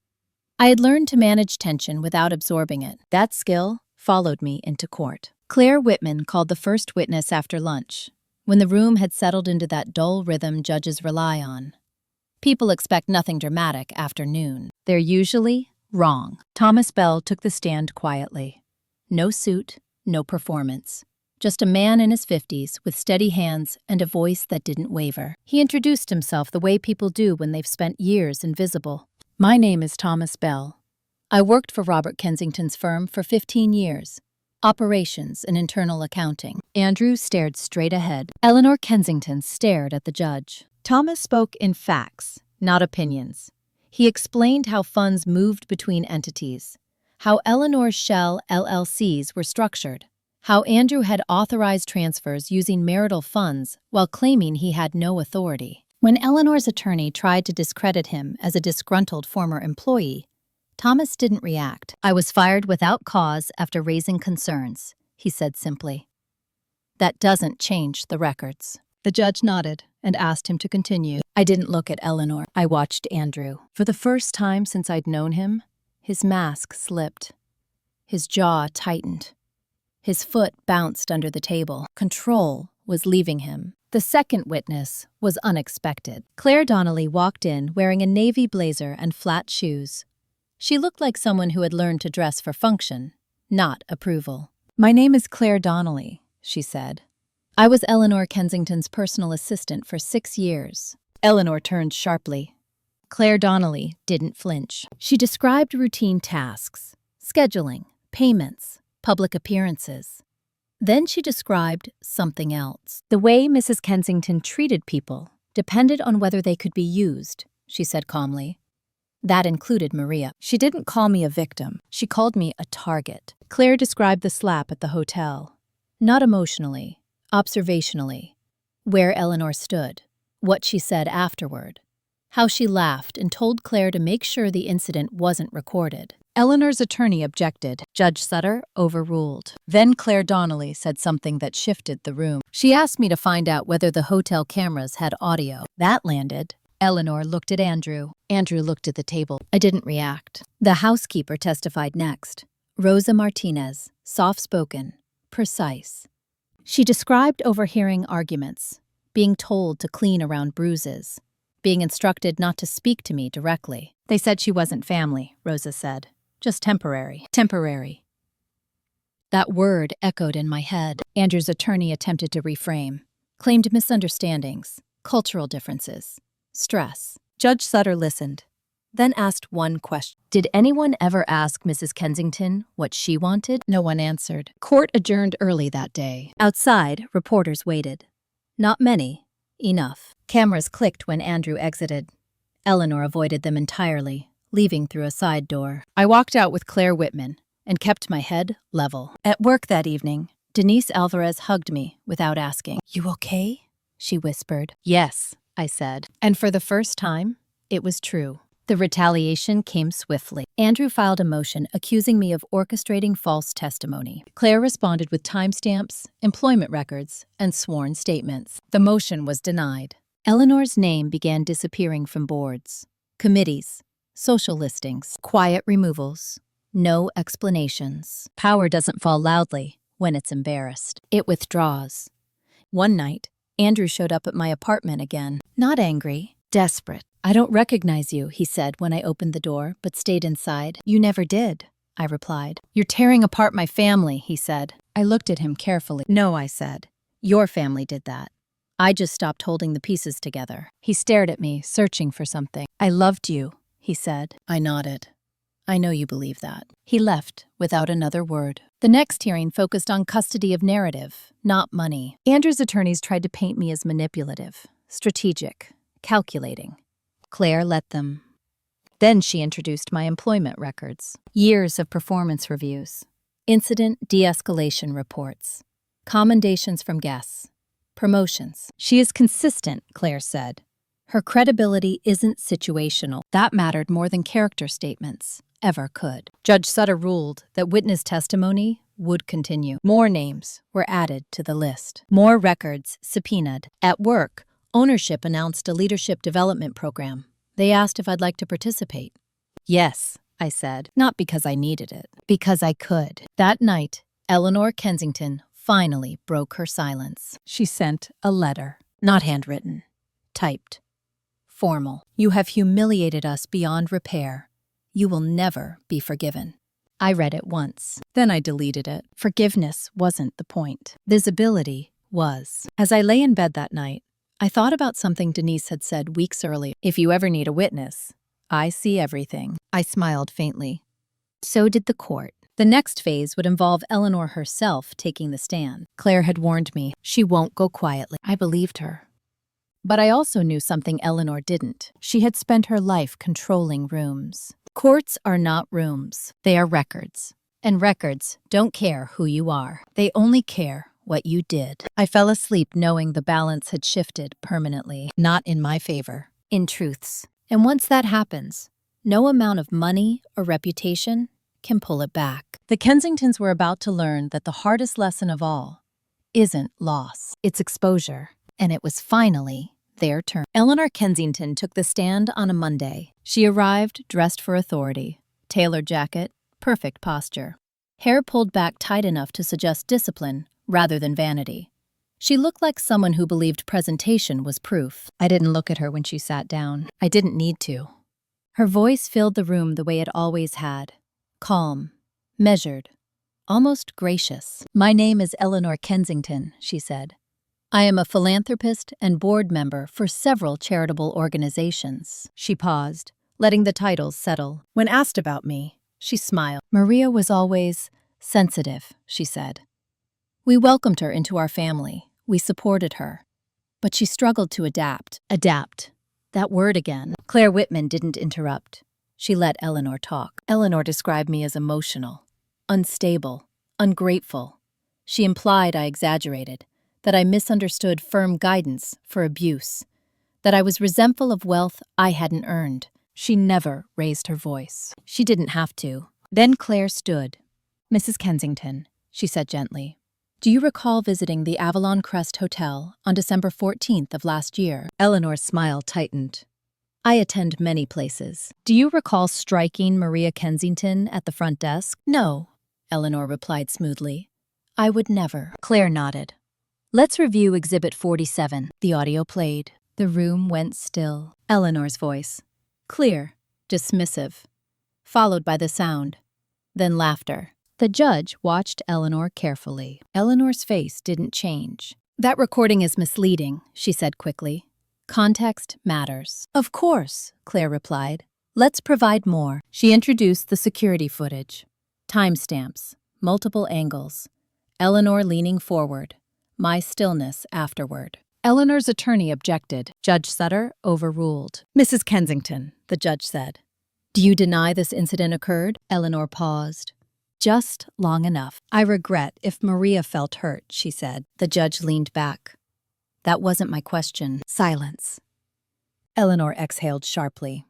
A: I had learned to manage tension without absorbing it. That skill followed me into court. Claire Whitman called the first witness after lunch, when the room had settled into that dull rhythm judges rely on. People expect nothing dramatic after noon. They're usually wrong. Thomas Bell took the stand quietly. No suit, no performance. Just a man in his 50s with steady hands and a voice that didn't waver. He introduced himself the way people do when they've spent years invisible. My name is Thomas Bell. I worked for Robert Kensington's firm for 15 years. Operations and internal accounting. Andrew stared straight ahead. Eleanor Kensington stared at the judge. Thomas spoke in facts, not opinions. He explained how funds moved between entities, how Eleanor's shell LLCs were structured, how Andrew had authorized transfers using marital funds while claiming he had no authority. When Eleanor's attorney tried to discredit him as a disgruntled former employee, Thomas didn't react. I was fired without cause after raising concerns, he said simply. That doesn't change the records. The judge nodded and asked him to continue. I didn't look at Eleanor. I watched Andrew. For the first time since I'd known him, his mask slipped. His jaw tightened. His foot bounced under the table. Control was leaving him. The second witness was unexpected. Claire Donnelly walked in wearing a navy blazer and flat shoes. She looked like someone who had learned to dress for function, not approval. My name is Claire Donnelly, she said. I was Eleanor Kensington's personal assistant for 6 years. Eleanor turned sharply. Claire Donnelly didn't flinch. She described routine tasks, scheduling, payments, public appearances. Then she described something else. The way Mrs. Kensington treated people depended on whether they could be used, she said calmly. That included Maria. She didn't call me a victim. She called me a target. Claire described the slap at the hotel. Not emotionally, observationally. Where Eleanor stood, what she said afterward, how she laughed and told Claire to make sure the incident wasn't recorded. Eleanor's attorney objected. Judge Sutter overruled. Then Claire Donnelly said something that shifted the room. She asked me to find out whether the hotel cameras had audio. That landed. Eleanor looked at Andrew. Andrew looked at the table. I didn't react. The housekeeper testified next. Rosa Martinez, soft-spoken, precise. She described overhearing arguments, being told to clean around bruises, being instructed not to speak to me directly. They said she wasn't family, Rosa said. Just temporary. Temporary. That word echoed in my head. Andrew's attorney attempted to reframe, claimed misunderstandings, cultural differences, stress. Judge Sutter listened, then asked one question. Did anyone ever ask Mrs. Kensington what she wanted? No one answered. Court adjourned early that day. Outside, reporters waited. Not many. Enough. Cameras clicked when Andrew exited. Eleanor avoided them entirely, leaving through a side door. I walked out with Claire Whitman and kept my head level. At work that evening, Denise Alvarez hugged me without asking. You okay? She whispered. Yes, I said. And for the first time, it was true. The retaliation came swiftly. Andrew filed a motion accusing me of orchestrating false testimony. Claire responded with timestamps, employment records, and sworn statements. The motion was denied. Eleanor's name began disappearing from boards, committees, social listings, quiet removals, no explanations. Power doesn't fall loudly when it's embarrassed. It withdraws. One night, Andrew showed up at my apartment again, not angry, desperate. I don't recognize you, he said when I opened the door, but stayed inside. You never did, I replied. You're tearing apart my family, he said. I looked at him carefully. No, I said. Your family did that. I just stopped holding the pieces together. He stared at me, searching for something. I loved you, he said. I nodded. I know you believe that. He left without another word. The next hearing focused on custody of narrative, not money. Andrew's attorneys tried to paint me as manipulative, strategic, calculating. Claire let them. Then she introduced my employment records, years of performance reviews, incident de-escalation reports, commendations from guests, promotions. She is consistent, Claire said. Her credibility isn't situational. That mattered more than character statements ever could. Judge Sutter ruled that witness testimony would continue. More names were added to the list. More records subpoenaed. At work, ownership announced a leadership development program. They asked if I'd like to participate. Yes, I said, not because I needed it, because I could. That night, Eleanor Kensington finally broke her silence. She sent a letter, not handwritten, typed. Formal. You have humiliated us beyond repair. You will never be forgiven. I read it once. Then I deleted it. Forgiveness wasn't the point. Visibility was. As I lay in bed that night, I thought about something Denise had said weeks earlier. If you ever need a witness, I see everything. I smiled faintly. So did the court. The next phase would involve Eleanor herself taking the stand. Claire had warned me she won't go quietly. I believed her. But I also knew something Eleanor didn't. She had spent her life controlling rooms. Courts are not rooms. They are records. And records don't care who you are. They only care what you did. I fell asleep knowing the balance had shifted permanently, not in my favor, in truths. And once that happens, no amount of money or reputation can pull it back. The Kensingtons were about to learn that the hardest lesson of all isn't loss, it's exposure. And it was finally their turn. Eleanor Kensington took the stand on a Monday. She arrived dressed for authority. Tailored jacket, perfect posture. Hair pulled back tight enough to suggest discipline rather than vanity. She looked like someone who believed presentation was proof. I didn't look at her when she sat down. I didn't need to. Her voice filled the room the way it always had. Calm, measured, almost gracious. My name is Eleanor Kensington, she said. I am a philanthropist and board member for several charitable organizations. She paused, letting the titles settle. When asked about me, she smiled. Maria was always sensitive, she said. We welcomed her into our family. We supported her. But she struggled to adapt. Adapt. That word again. Claire Whitman didn't interrupt. She let Eleanor talk. Eleanor described me as emotional, unstable, ungrateful. She implied I exaggerated, that I misunderstood firm guidance for abuse, that I was resentful of wealth I hadn't earned. She never raised her voice. She didn't have to. Then Claire stood. Mrs. Kensington, she said gently, do you recall visiting the Avalon Crest Hotel on December 14th of last year? Eleanor's smile tightened. I attend many places. Do you recall striking Maria Kensington at the front desk? No, Eleanor replied smoothly. I would never. Claire nodded. Let's review Exhibit 47. The audio played. The room went still. Eleanor's voice. Clear, dismissive. Followed by the sound. Then laughter. The judge watched Eleanor carefully. Eleanor's face didn't change. That recording is misleading, she said quickly. Context matters. Of course, Claire replied. Let's provide more. She introduced the security footage. Timestamps, multiple angles. Eleanor leaning forward. My stillness afterward. Eleanor's attorney objected. Judge Sutter overruled. Mrs. Kensington, the judge said. Do you deny this incident occurred? Eleanor paused. Just long enough. I regret if Maria felt hurt, she said. The judge leaned back. That wasn't my question. Silence. Eleanor exhaled sharply.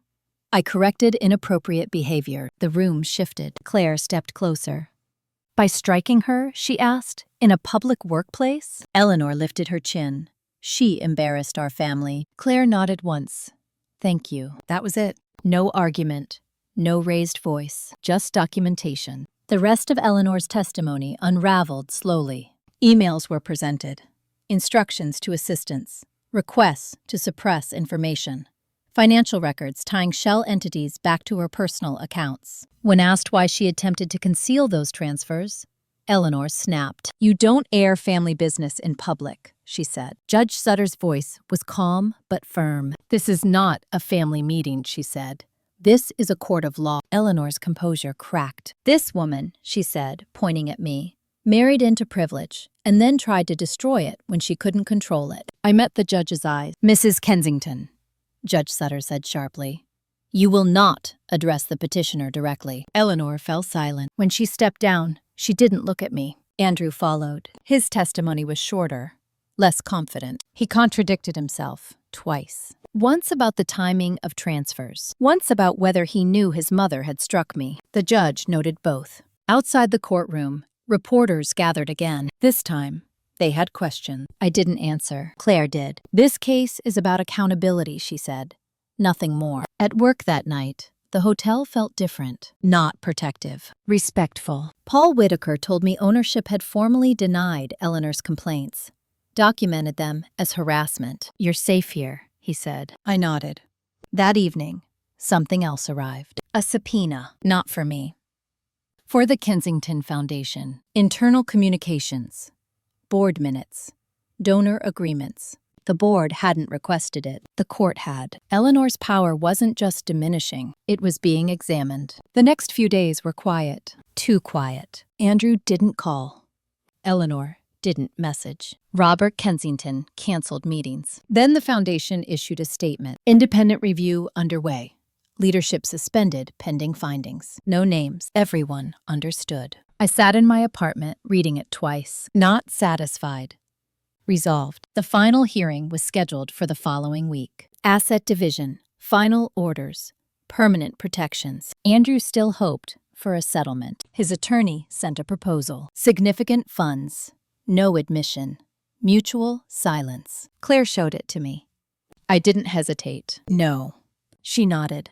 A: I corrected inappropriate behavior. The room shifted. Claire stepped closer. By striking her, she asked, in a public workplace? Eleanor lifted her chin. She embarrassed our family. Claire nodded once. Thank you. That was it. No argument. No raised voice. Just documentation. The rest of Eleanor's testimony unraveled slowly. Emails were presented. Instructions to assistants. Requests to suppress information. financial records tying shell entities back to her personal accounts. When asked why she attempted to conceal those transfers, Eleanor snapped. "You don't air family business in public," she said. Judge Sutter's voice was calm but firm. "This is not a family meeting," she said. "This is a court of law." Eleanor's composure cracked. "This woman," she said, pointing at me, "married into privilege and then tried to destroy it when she couldn't control it." I met the judge's eyes. "Mrs. Kensington," Judge Sutter said sharply, "you will not address the petitioner directly." Eleanor fell silent. When she stepped down, she didn't look at me. Andrew followed. His testimony was shorter, less confident. He contradicted himself twice. Once about the timing of transfers, once about whether he knew his mother had struck me. The judge noted both. Outside the courtroom, reporters gathered again. This time, they had questions. I didn't answer. Claire did. "This case is about accountability," she said. Nothing more. At work that night, the hotel felt different. Not protective. Respectful. Paul Whitaker told me ownership had formally denied Eleanor's complaints, documented them as harassment. "You're safe here," he said. I nodded. That evening, something else arrived. A subpoena. Not for me. For the Kensington Foundation. Internal communications. Board minutes. Donor agreements. The board hadn't requested it. The court had. Eleanor's power wasn't just diminishing, it was being examined. The next few days were quiet. Too quiet. Andrew didn't call. Eleanor didn't message. Robert Kensington canceled meetings. Then the foundation issued a statement. Independent review underway. Leadership suspended pending findings. No names. Everyone understood. I sat in my apartment reading it twice. Not satisfied. Resolved. The final hearing was scheduled for the following week. Asset division. Final orders. Permanent protections. Andrew still hoped for a settlement. His attorney sent a proposal. Significant funds. No admission. Mutual silence. Claire showed it to me. I didn't hesitate. "No." She nodded.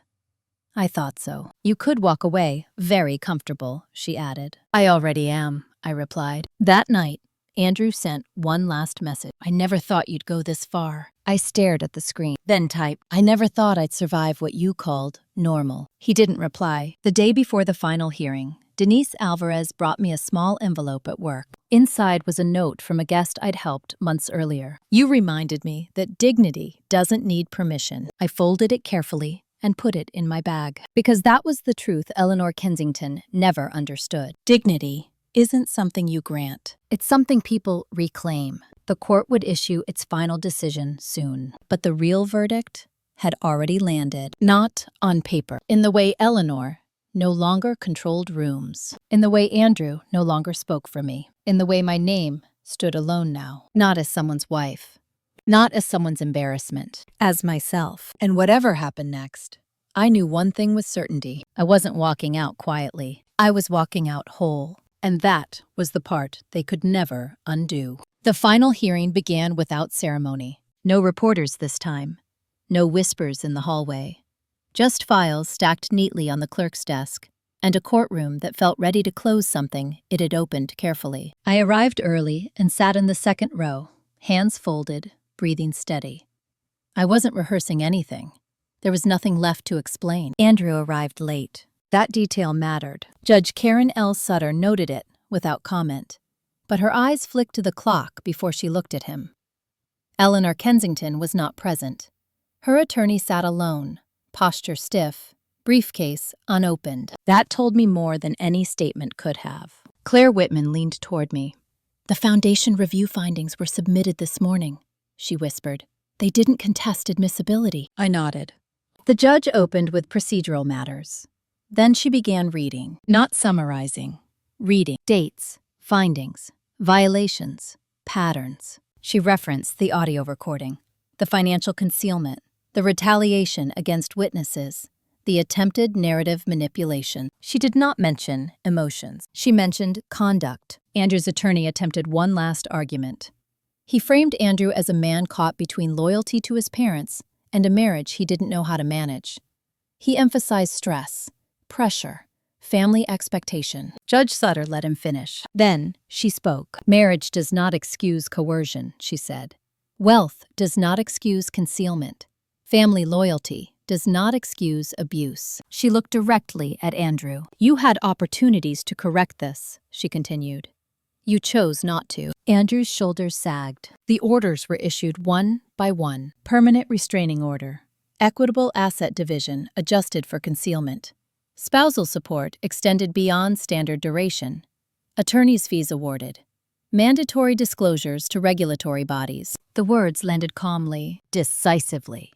A: "I thought so. You could walk away, very comfortable," she added. "I already am," I replied. That night, Andrew sent one last message. "I never thought you'd go this far." I stared at the screen, then typed, "I never thought I'd survive what you called normal." He didn't reply. The day before the final hearing, Denise Alvarez brought me a small envelope at work. Inside was a note from a guest I'd helped months earlier. "You reminded me that dignity doesn't need permission." I folded it carefully and put it in my bag. Because that was the truth Eleanor Kensington never understood. Dignity isn't something you grant. It's something people reclaim. The court would issue its final decision soon. But the real verdict had already landed. Not on paper. In the way Eleanor no longer controlled rooms. In the way Andrew no longer spoke for me. In the way my name stood alone now. Not as someone's wife. Not as someone's embarrassment. As myself. And whatever happened next, I knew one thing with certainty. I wasn't walking out quietly. I was walking out whole. And that was the part they could never undo. The final hearing began without ceremony. No reporters this time. No whispers in the hallway. Just files stacked neatly on the clerk's desk, and a courtroom that felt ready to close something it had opened carefully. I arrived early and sat in the second row, hands folded, breathing steady. I wasn't rehearsing anything. There was nothing left to explain. Andrew arrived late. That detail mattered. Judge Karen L. Sutter noted it without comment, but her eyes flicked to the clock before she looked at him. Eleanor Kensington was not present. Her attorney sat alone, posture stiff, briefcase unopened. That told me more than any statement could have. Claire Whitman leaned toward me. "The foundation review findings were submitted this morning," she whispered. "They didn't contest admissibility." I nodded. The judge opened with procedural matters. Then she began reading, not summarizing. Reading. Dates, findings, violations, patterns. She referenced the audio recording, the financial concealment, the retaliation against witnesses, the attempted narrative manipulation. She did not mention emotions. She mentioned conduct. Andrew's attorney attempted one last argument. He framed Andrew as a man caught between loyalty to his parents and a marriage he didn't know how to manage. He emphasized stress, pressure, family expectation. Judge Sutter let him finish. Then she spoke. "Marriage does not excuse coercion," she said. "Wealth does not excuse concealment. Family loyalty does not excuse abuse. She looked directly at Andrew. You had opportunities to correct this, she continued. You chose not to. Andrew's shoulders sagged. The orders were issued one by one. Permanent restraining order. Equitable asset division adjusted for concealment. Spousal support extended beyond standard duration. Attorney's fees awarded. Mandatory disclosures to regulatory bodies. The words landed calmly, decisively.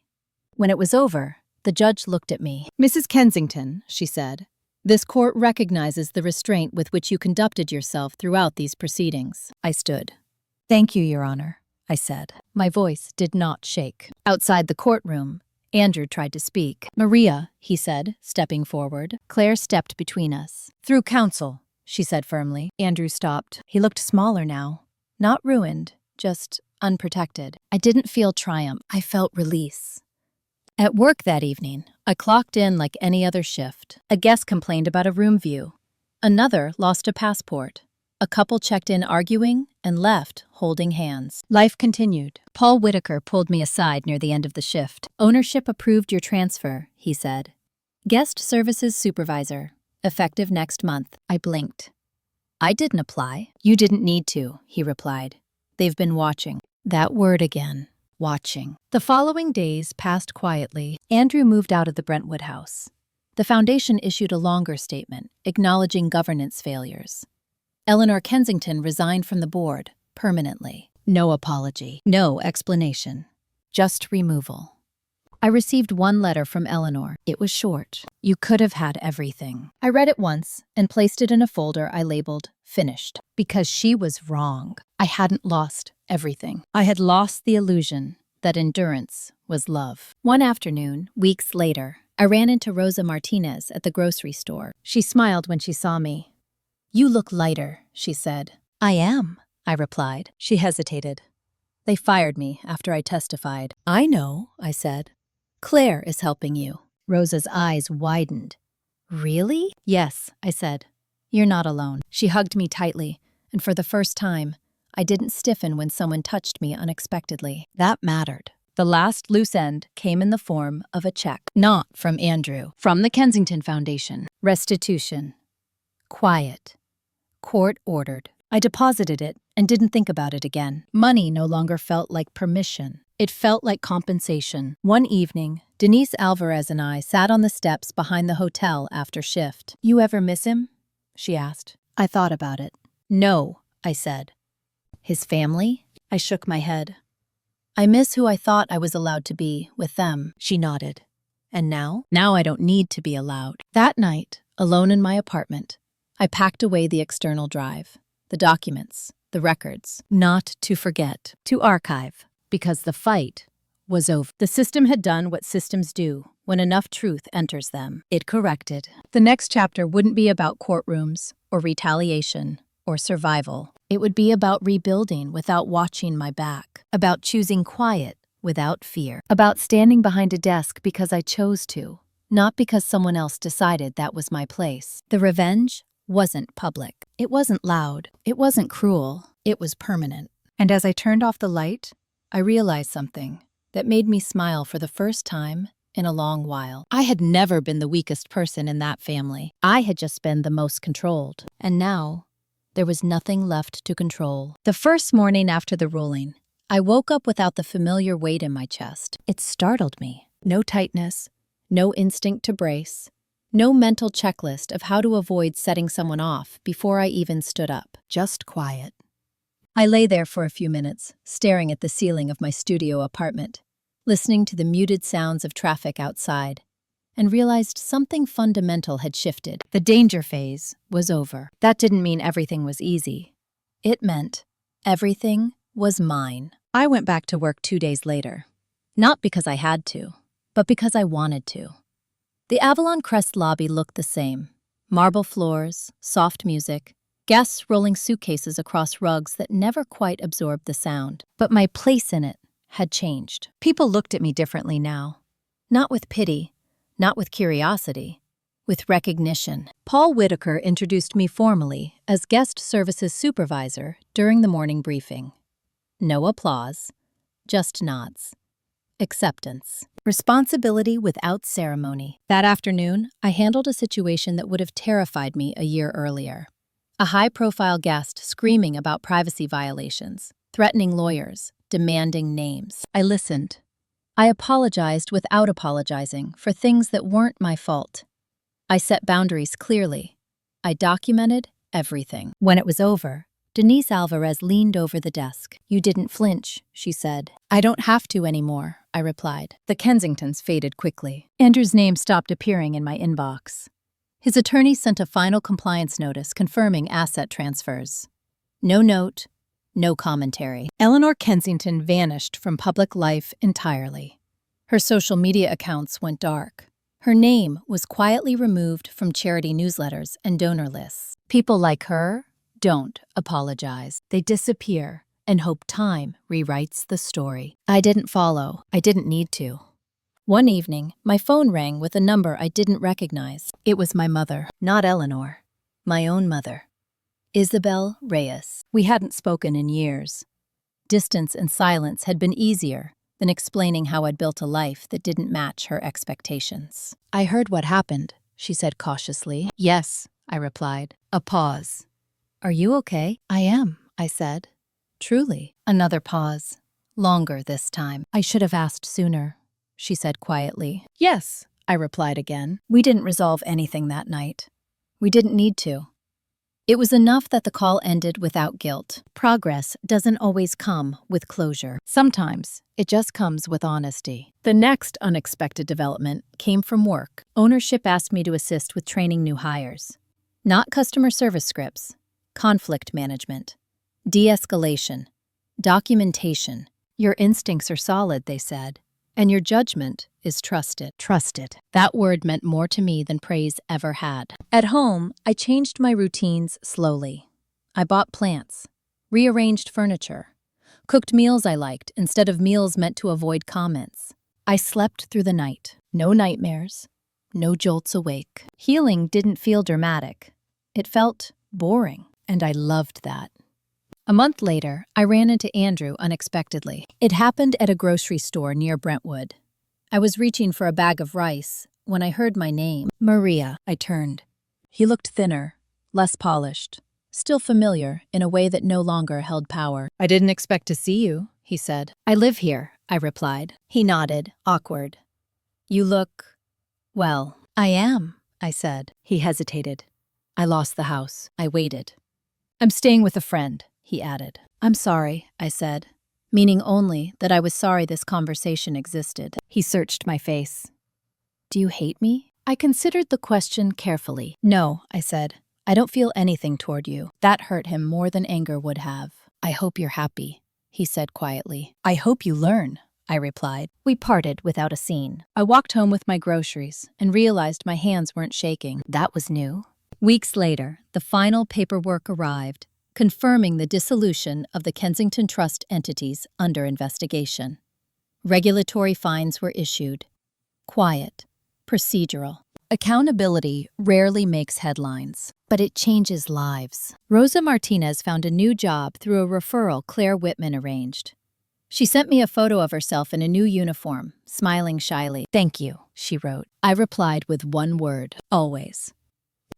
A: When it was over, the judge looked at me. Mrs. Kensington, she said, this court recognizes the restraint with which you conducted yourself throughout these proceedings. I stood. Thank you, Your Honor, I said. My voice did not shake. Outside the courtroom, Andrew tried to speak. Maria, he said, stepping forward. Claire stepped between us. Through counsel, she said firmly. Andrew stopped. He looked smaller now. Not ruined, just unprotected. I didn't feel triumph. I felt release. At work that evening, I clocked in like any other shift. A guest complained about a room view. Another lost a passport. A couple checked in arguing and left holding hands. Life continued. Paul Whitaker pulled me aside near the end of the shift. Ownership approved your transfer, he said. Guest services supervisor, effective next month. I blinked. I didn't apply. You didn't need to, he replied. They've been watching. That word again. Watching. The following days passed quietly. Andrew moved out of the Brentwood house. The foundation issued a longer statement, acknowledging governance failures. Eleanor Kensington resigned from the board, permanently. No apology, no explanation, just removal. I received one letter from Eleanor. It was short. You could have had everything. I read it once and placed it in a folder I labeled finished. Because she was wrong. I hadn't lost everything. I had lost the illusion that endurance was love. One afternoon, weeks later, I ran into Rosa Martinez at the grocery store. She smiled when she saw me. You look lighter, she said. I am, I replied. She hesitated. They fired me after I testified. I know, I said. Claire is helping you. Rosa's eyes widened. Really? Yes, I said. You're not alone. She hugged me tightly, and for the first time, I didn't stiffen when someone touched me unexpectedly. That mattered. The last loose end came in the form of a check. Not from Andrew. From the Kensington Foundation. Restitution. Quiet. Court ordered. I deposited it and didn't think about it again. Money no longer felt like permission. It felt like compensation. One evening, Denise Alvarez and I sat on the steps behind the hotel after shift. You ever miss him? She asked. I thought about it. No, I said. His family? I shook my head. I miss who I thought I was allowed to be with them. She nodded. And now? Now I don't need to be allowed. That night, alone in my apartment, I packed away the external drive, the documents, the records, not to forget, to archive, because the fight was over. The system had done what systems do when enough truth enters them. It corrected. The next chapter wouldn't be about courtrooms or retaliation or survival. It would be about rebuilding without watching my back, about choosing quiet without fear, about standing behind a desk because I chose to, not because someone else decided that was my place. The revenge wasn't public. It wasn't loud. It wasn't cruel. It was permanent. And as I turned off the light, I realized something that made me smile for the first time in a long while. I had never been the weakest person in that family. I had just been the most controlled. And now, there was nothing left to control. The first morning after the ruling, I woke up without the familiar weight in my chest. It startled me. No tightness, no instinct to brace, no mental checklist of how to avoid setting someone off before I even stood up. Just quiet. I lay there for a few minutes, staring at the ceiling of my studio apartment, listening to the muted sounds of traffic outside, and realized something fundamental had shifted. The danger phase was over. That didn't mean everything was easy. It meant everything was mine. I went back to work 2 days later, not because I had to, but because I wanted to. The Avalon Crest lobby looked the same. Marble floors, soft music, guests rolling suitcases across rugs that never quite absorbed the sound. But my place in it had changed. People looked at me differently now. Not with pity, not with curiosity, with recognition. Paul Whitaker introduced me formally as guest services supervisor during the morning briefing. No applause, just nods. Acceptance. Responsibility without ceremony. That afternoon, I handled a situation that would have terrified me a year earlier. A high-profile guest screaming about privacy violations, threatening lawyers, demanding names. I listened. I apologized without apologizing for things that weren't my fault. I set boundaries clearly. I documented everything. When it was over, Denise Alvarez leaned over the desk. "You didn't flinch," she said. "I don't have to anymore," I replied. The Kensingtons faded quickly. Andrew's name stopped appearing in my inbox. His attorney sent a final compliance notice confirming asset transfers. No note, no commentary. Eleanor Kensington vanished from public life entirely. Her social media accounts went dark. Her name was quietly removed from charity newsletters and donor lists. People like her don't apologize. They disappear and hope time rewrites the story. I didn't follow. I didn't need to. One evening, my phone rang with a number I didn't recognize. It was my mother, not Eleanor. My own mother. Isabel Reyes. We hadn't spoken in years. Distance and silence had been easier than explaining how I'd built a life that didn't match her expectations. "I heard what happened," she said cautiously. "Yes," I replied. A pause. "Are you okay?" "I am," I said. "Truly." Another pause. Longer this time. "I should have asked sooner," she said quietly. "Yes," I replied again. We didn't resolve anything that night. We didn't need to. It was enough that the call ended without guilt. Progress doesn't always come with closure. Sometimes it just comes with honesty. The next unexpected development came from work. Ownership asked me to assist with training new hires. Not customer service scripts, conflict management, de-escalation, documentation. "Your instincts are solid," they said, "and your judgment is trusted." Trusted. That word meant more to me than praise ever had. At home, I changed my routines slowly. I bought plants, rearranged furniture, cooked meals I liked instead of meals meant to avoid comments. I slept through the night. No nightmares, no jolts awake. Healing didn't feel dramatic. It felt boring, and I loved that. A month later, I ran into Andrew unexpectedly. It happened at a grocery store near Brentwood. I was reaching for a bag of rice when I heard my name. "Maria," I turned. He looked thinner, less polished, still familiar in a way that no longer held power. "I didn't expect to see you," he said. "I live here," I replied. He nodded, awkward. "You look... well." "I am," I said. He hesitated. "I lost the house." I waited. "I'm staying with a friend," he added. "I'm sorry," I said, meaning only that I was sorry this conversation existed. He searched my face. "Do you hate me?" I considered the question carefully. "No," I said. "I don't feel anything toward you." That hurt him more than anger would have. "I hope you're happy," he said quietly. "I hope you learn," I replied. We parted without a scene. I walked home with my groceries and realized my hands weren't shaking. That was new. Weeks later, the final paperwork arrived, confirming the dissolution of the Kensington Trust entities under investigation. Regulatory fines were issued. Quiet, procedural. Accountability rarely makes headlines, but it changes lives. Rosa Martinez found a new job through a referral Claire Whitman arranged. She sent me a photo of herself in a new uniform, smiling shyly. "Thank you," she wrote. I replied with one word: always.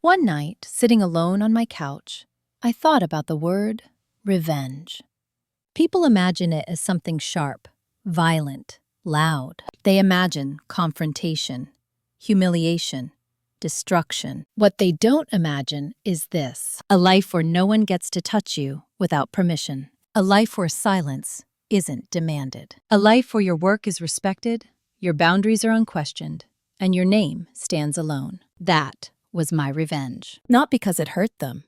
A: One night, sitting alone on my couch, I thought about the word revenge. People imagine it as something sharp, violent, loud. They imagine confrontation, humiliation, destruction. What they don't imagine is this: a life where no one gets to touch you without permission. A life where silence isn't demanded. A life where your work is respected, your boundaries are unquestioned, and your name stands alone. That was my revenge. Not because it hurt them,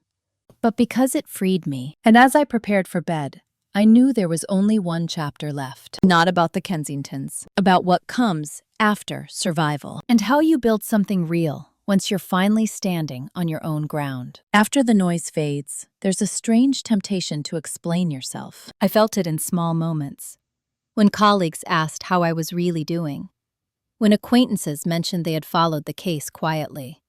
A: but because it freed me. And as I prepared for bed, I knew there was only one chapter left. Not about the Kensingtons, about what comes after survival, and how you build something real once you're finally standing on your own ground. After the noise fades, there's a strange temptation to explain yourself. I felt it in small moments. When colleagues asked how I was really doing. When acquaintances mentioned they had followed the case quietly.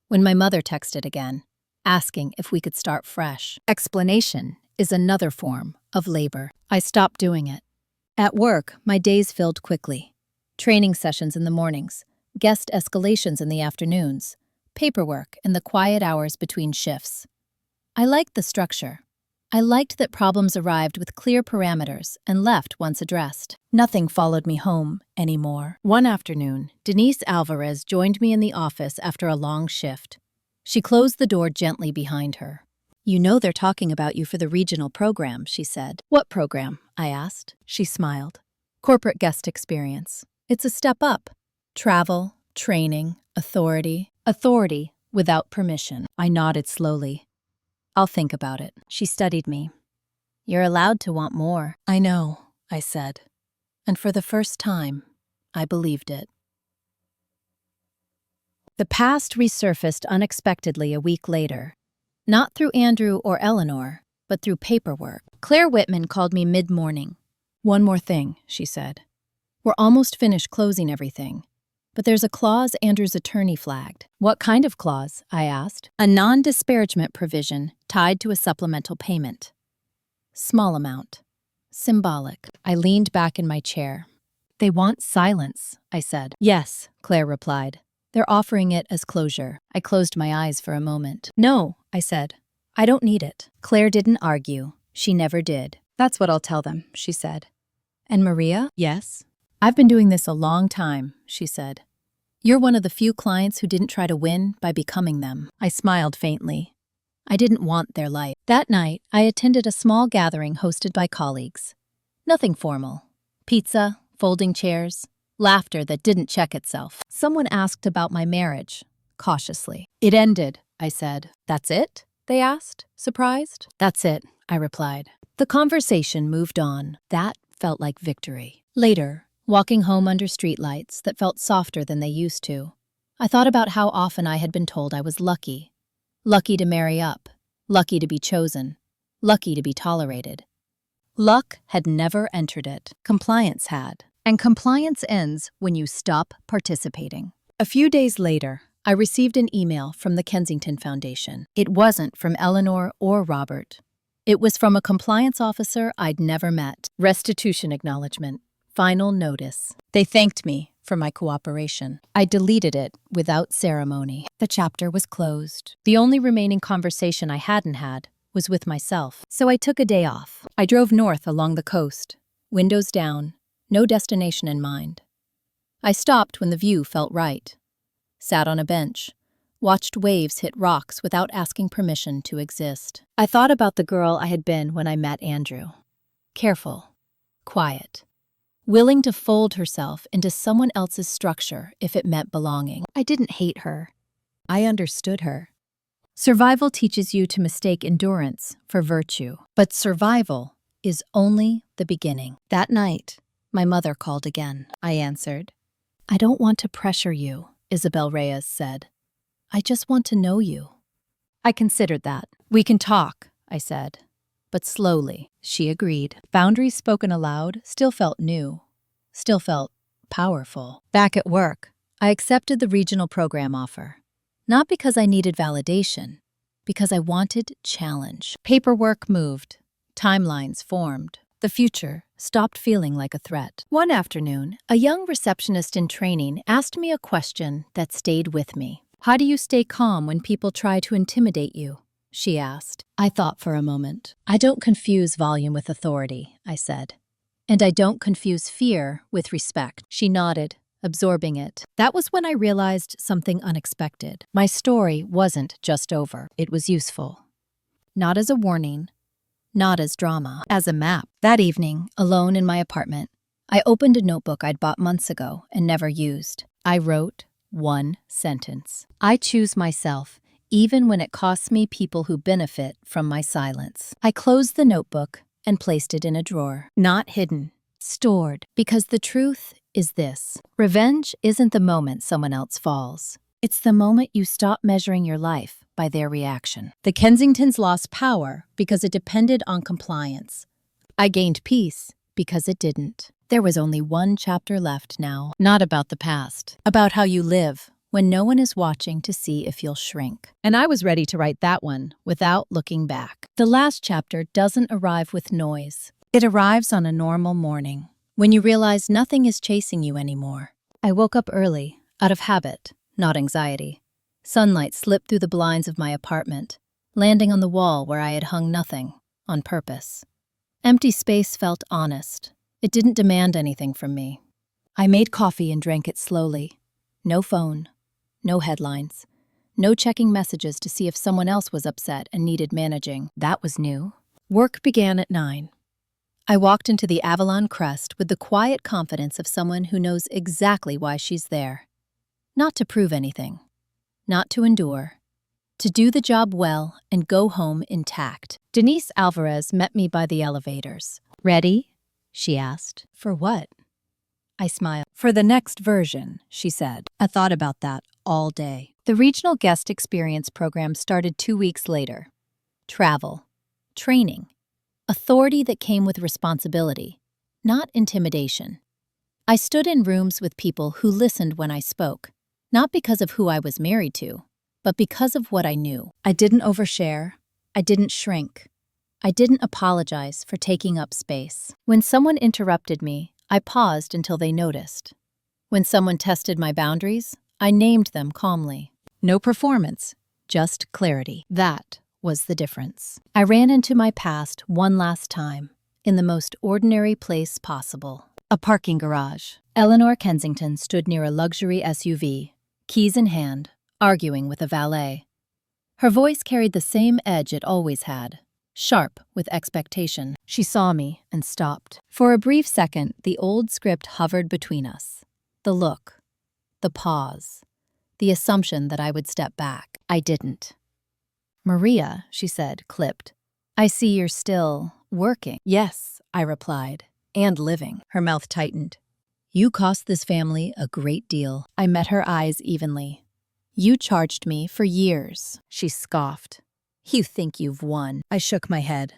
A: When my mother texted again, asking if we could start fresh. Explanation is another form of labor. I stopped doing it. At work, my days filled quickly. training sessions in the mornings, guest escalations in the afternoons, paperwork in the quiet hours between shifts. I liked the structure. I liked that problems arrived with clear parameters and left once addressed. Nothing followed me home anymore. One afternoon, Denise Alvarez joined me in the office after a long shift. She closed the door gently behind her. "You know they're talking about you for the regional program," she said. "What program?" I asked. She smiled. "Corporate guest experience. It's a step up. Travel, training, authority. Authority without permission." I nodded slowly. "I'll think about it." She studied me. "You're allowed to want more." "I know," I said. And for the first time, I believed it. The past resurfaced unexpectedly a week later. Not through Andrew or Eleanor, but through paperwork. Claire Whitman called me mid-morning. "One more thing," she said. "We're almost finished closing everything. But there's a clause Andrew's attorney flagged." "What kind of clause?" I asked. "A non-disparagement provision tied to a supplemental payment." "Small amount. Symbolic." I leaned back in my chair. "They want silence," I said. "Yes," Claire replied. "They're offering it as closure." I closed my eyes for a moment. "No," I said. "I don't need it." Claire didn't argue. She never did. "That's what I'll tell them," she said. "And Maria?" "Yes?" "I've been doing this a long time," she said. "You're one of the few clients who didn't try to win by becoming them." I smiled faintly. I didn't want their light. That night, I attended a small gathering hosted by colleagues. Nothing formal. Pizza, folding chairs, laughter that didn't check itself. Someone asked about my marriage, cautiously. "It ended," I said. "That's it?" they asked, surprised. "That's it," I replied. The conversation moved on. That felt like victory. Later, walking home under streetlights that felt softer than they used to, I thought about how often I had been told I was lucky. Lucky to marry up. Lucky to be chosen. Lucky to be tolerated. Luck had never entered it. Compliance had. And compliance ends when you stop participating. A few days later, I received an email from the Kensington Foundation. It wasn't from Eleanor or Robert. It was from a compliance officer I'd never met. Restitution acknowledgement. Final notice. They thanked me for my cooperation. I deleted it without ceremony. The chapter was closed. The only remaining conversation I hadn't had was with myself. So I took a day off. I drove north along the coast, windows down, no destination in mind. I stopped when the view felt right. Sat on a bench, watched waves hit rocks without asking permission to exist. I thought about the girl I had been when I met Andrew. Careful, quiet, willing to fold herself into someone else's structure if it meant belonging. I didn't hate her. I understood her. Survival teaches you to mistake endurance for virtue, but survival is only the beginning. That night, my mother called again. I answered. "I don't want to pressure you," Isabel Reyes said. "I just want to know you." I considered that. "We can talk," I said. But slowly, she agreed. Boundaries spoken aloud still felt new, still felt powerful. Back at work, I accepted the regional program offer. Not because I needed validation, because I wanted challenge. Paperwork moved, timelines formed. The future stopped feeling like a threat. One afternoon, a young receptionist in training asked me a question that stayed with me. "How do you stay calm when people try to intimidate you?" she asked. I thought for a moment. "I don't confuse volume with authority," I said. "And I don't confuse fear with respect." She nodded, absorbing it. That was when I realized something unexpected. My story wasn't just over. It was useful. Not as a warning, not as drama, as a map. That evening, alone in my apartment, I opened a notebook I'd bought months ago and never used. I wrote one sentence. "I choose myself, even when it costs me people who benefit from my silence." I closed the notebook and placed it in a drawer. Not hidden, stored. Because the truth is this: revenge isn't the moment someone else falls. It's the moment you stop measuring your life by their reaction. The Kensingtons lost power because it depended on compliance. I gained peace because it didn't. There was only one chapter left now, not about the past, about how you live when no one is watching to see if you'll shrink. And I was ready to write that one without looking back. The last chapter doesn't arrive with noise. It arrives on a normal morning, When you realize nothing is chasing you anymore. I woke up early, out of habit, not anxiety. Sunlight slipped through the blinds of my apartment, landing on the wall where I had hung nothing, on purpose. Empty space felt honest. It didn't demand anything from me. I made coffee and drank it slowly. No phone, no headlines, no checking messages to see if someone else was upset and needed managing. That was new. Work began at 9. I walked into the Avalon Crest with the quiet confidence of someone who knows exactly why she's there. Not to prove anything, not to endure, to do the job well and go home intact. Denise Alvarez met me by the elevators. "Ready?" she asked. "For what?" I smiled. "For the next version," she said. I thought about that all day. The Regional Guest Experience program started 2 weeks later. Travel, training, authority that came with responsibility, not intimidation. I stood in rooms with people who listened when I spoke, not because of who I was married to, but because of what I knew. I didn't overshare. I didn't shrink. I didn't apologize for taking up space. When someone interrupted me, I paused until they noticed. When someone tested my boundaries, I named them calmly. No performance, just clarity. That was the difference. I ran into my past one last time, in the most ordinary place possible. A parking garage. Eleanor Kensington stood near a luxury SUV, keys in hand, arguing with a valet. Her voice carried the same edge it always had, sharp with expectation. She saw me and stopped. For a brief second, the old script hovered between us. The look, the pause, the assumption that I would step back. I didn't. "Maria," she said, clipped, "I see you're still working." "Yes," I replied, "and living." Her mouth tightened. "You cost this family a great deal." I met her eyes evenly. "You charged me for years," she scoffed. "You think you've won." I shook my head.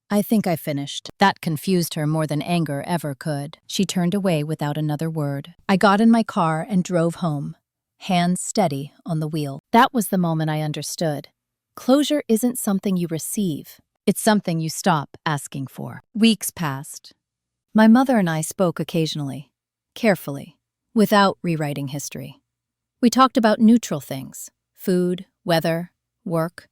A: "I think I finished." That confused her more than anger ever could. She turned away without another word. I got in my car and drove home, hands steady on the wheel. That was the moment I understood. Closure isn't something you receive. It's something you stop asking for. Weeks passed. My mother and I spoke occasionally, carefully, without rewriting history. We talked about neutral things, food, weather, work.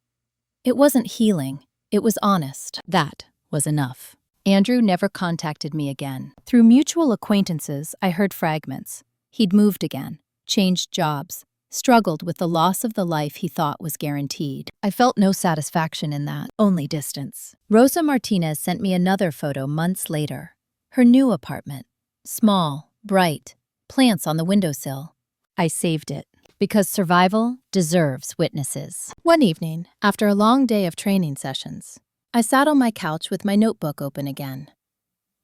A: It wasn't healing, it was honest. That was enough. Andrew never contacted me again. Through mutual acquaintances, I heard fragments. He'd moved again, changed jobs, struggled with the loss of the life he thought was guaranteed. I felt no satisfaction in that, only distance. Rosa Martinez sent me another photo months later. Her new apartment. Small, bright, plants on the windowsill. I saved it, because survival deserves witnesses. One evening, after a long day of training sessions, I sat on my couch with my notebook open again.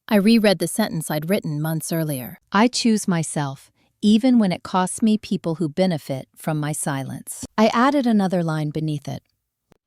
A: I reread the sentence I'd written months earlier. I choose myself, even when it costs me people who benefit from my silence. I added another line beneath it.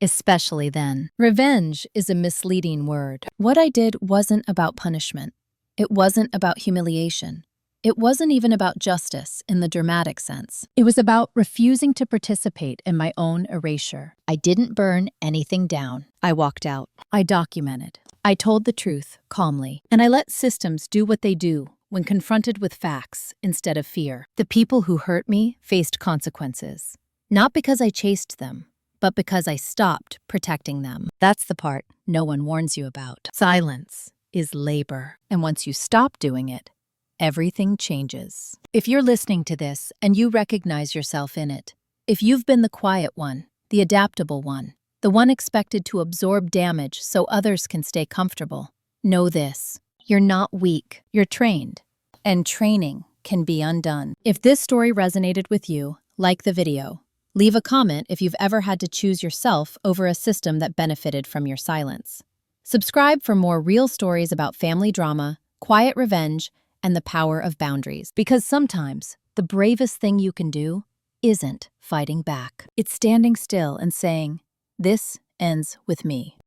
A: Especially then. Revenge is a misleading word. What I did wasn't about punishment. It wasn't about humiliation. It wasn't even about justice in the dramatic sense. It was about refusing to participate in my own erasure. I didn't burn anything down. I walked out. I documented. I told the truth calmly. And I let systems do what they do when confronted with facts instead of fear. The people who hurt me faced consequences. Not because I chased them, but because I stopped protecting them. That's the part no one warns you about. Silence is labor. And once you stop doing it, everything changes. If you're listening to this and you recognize yourself in it, if you've been the quiet one, the adaptable one, the one expected to absorb damage so others can stay comfortable, know this: you're not weak, you're trained, and training can be undone. If this story resonated with you, like the video. Leave a comment if you've ever had to choose yourself over a system that benefited from your silence. Subscribe for more real stories about family drama, quiet revenge, and the power of boundaries. Because sometimes the bravest thing you can do isn't fighting back. It's standing still and saying, "This ends with me."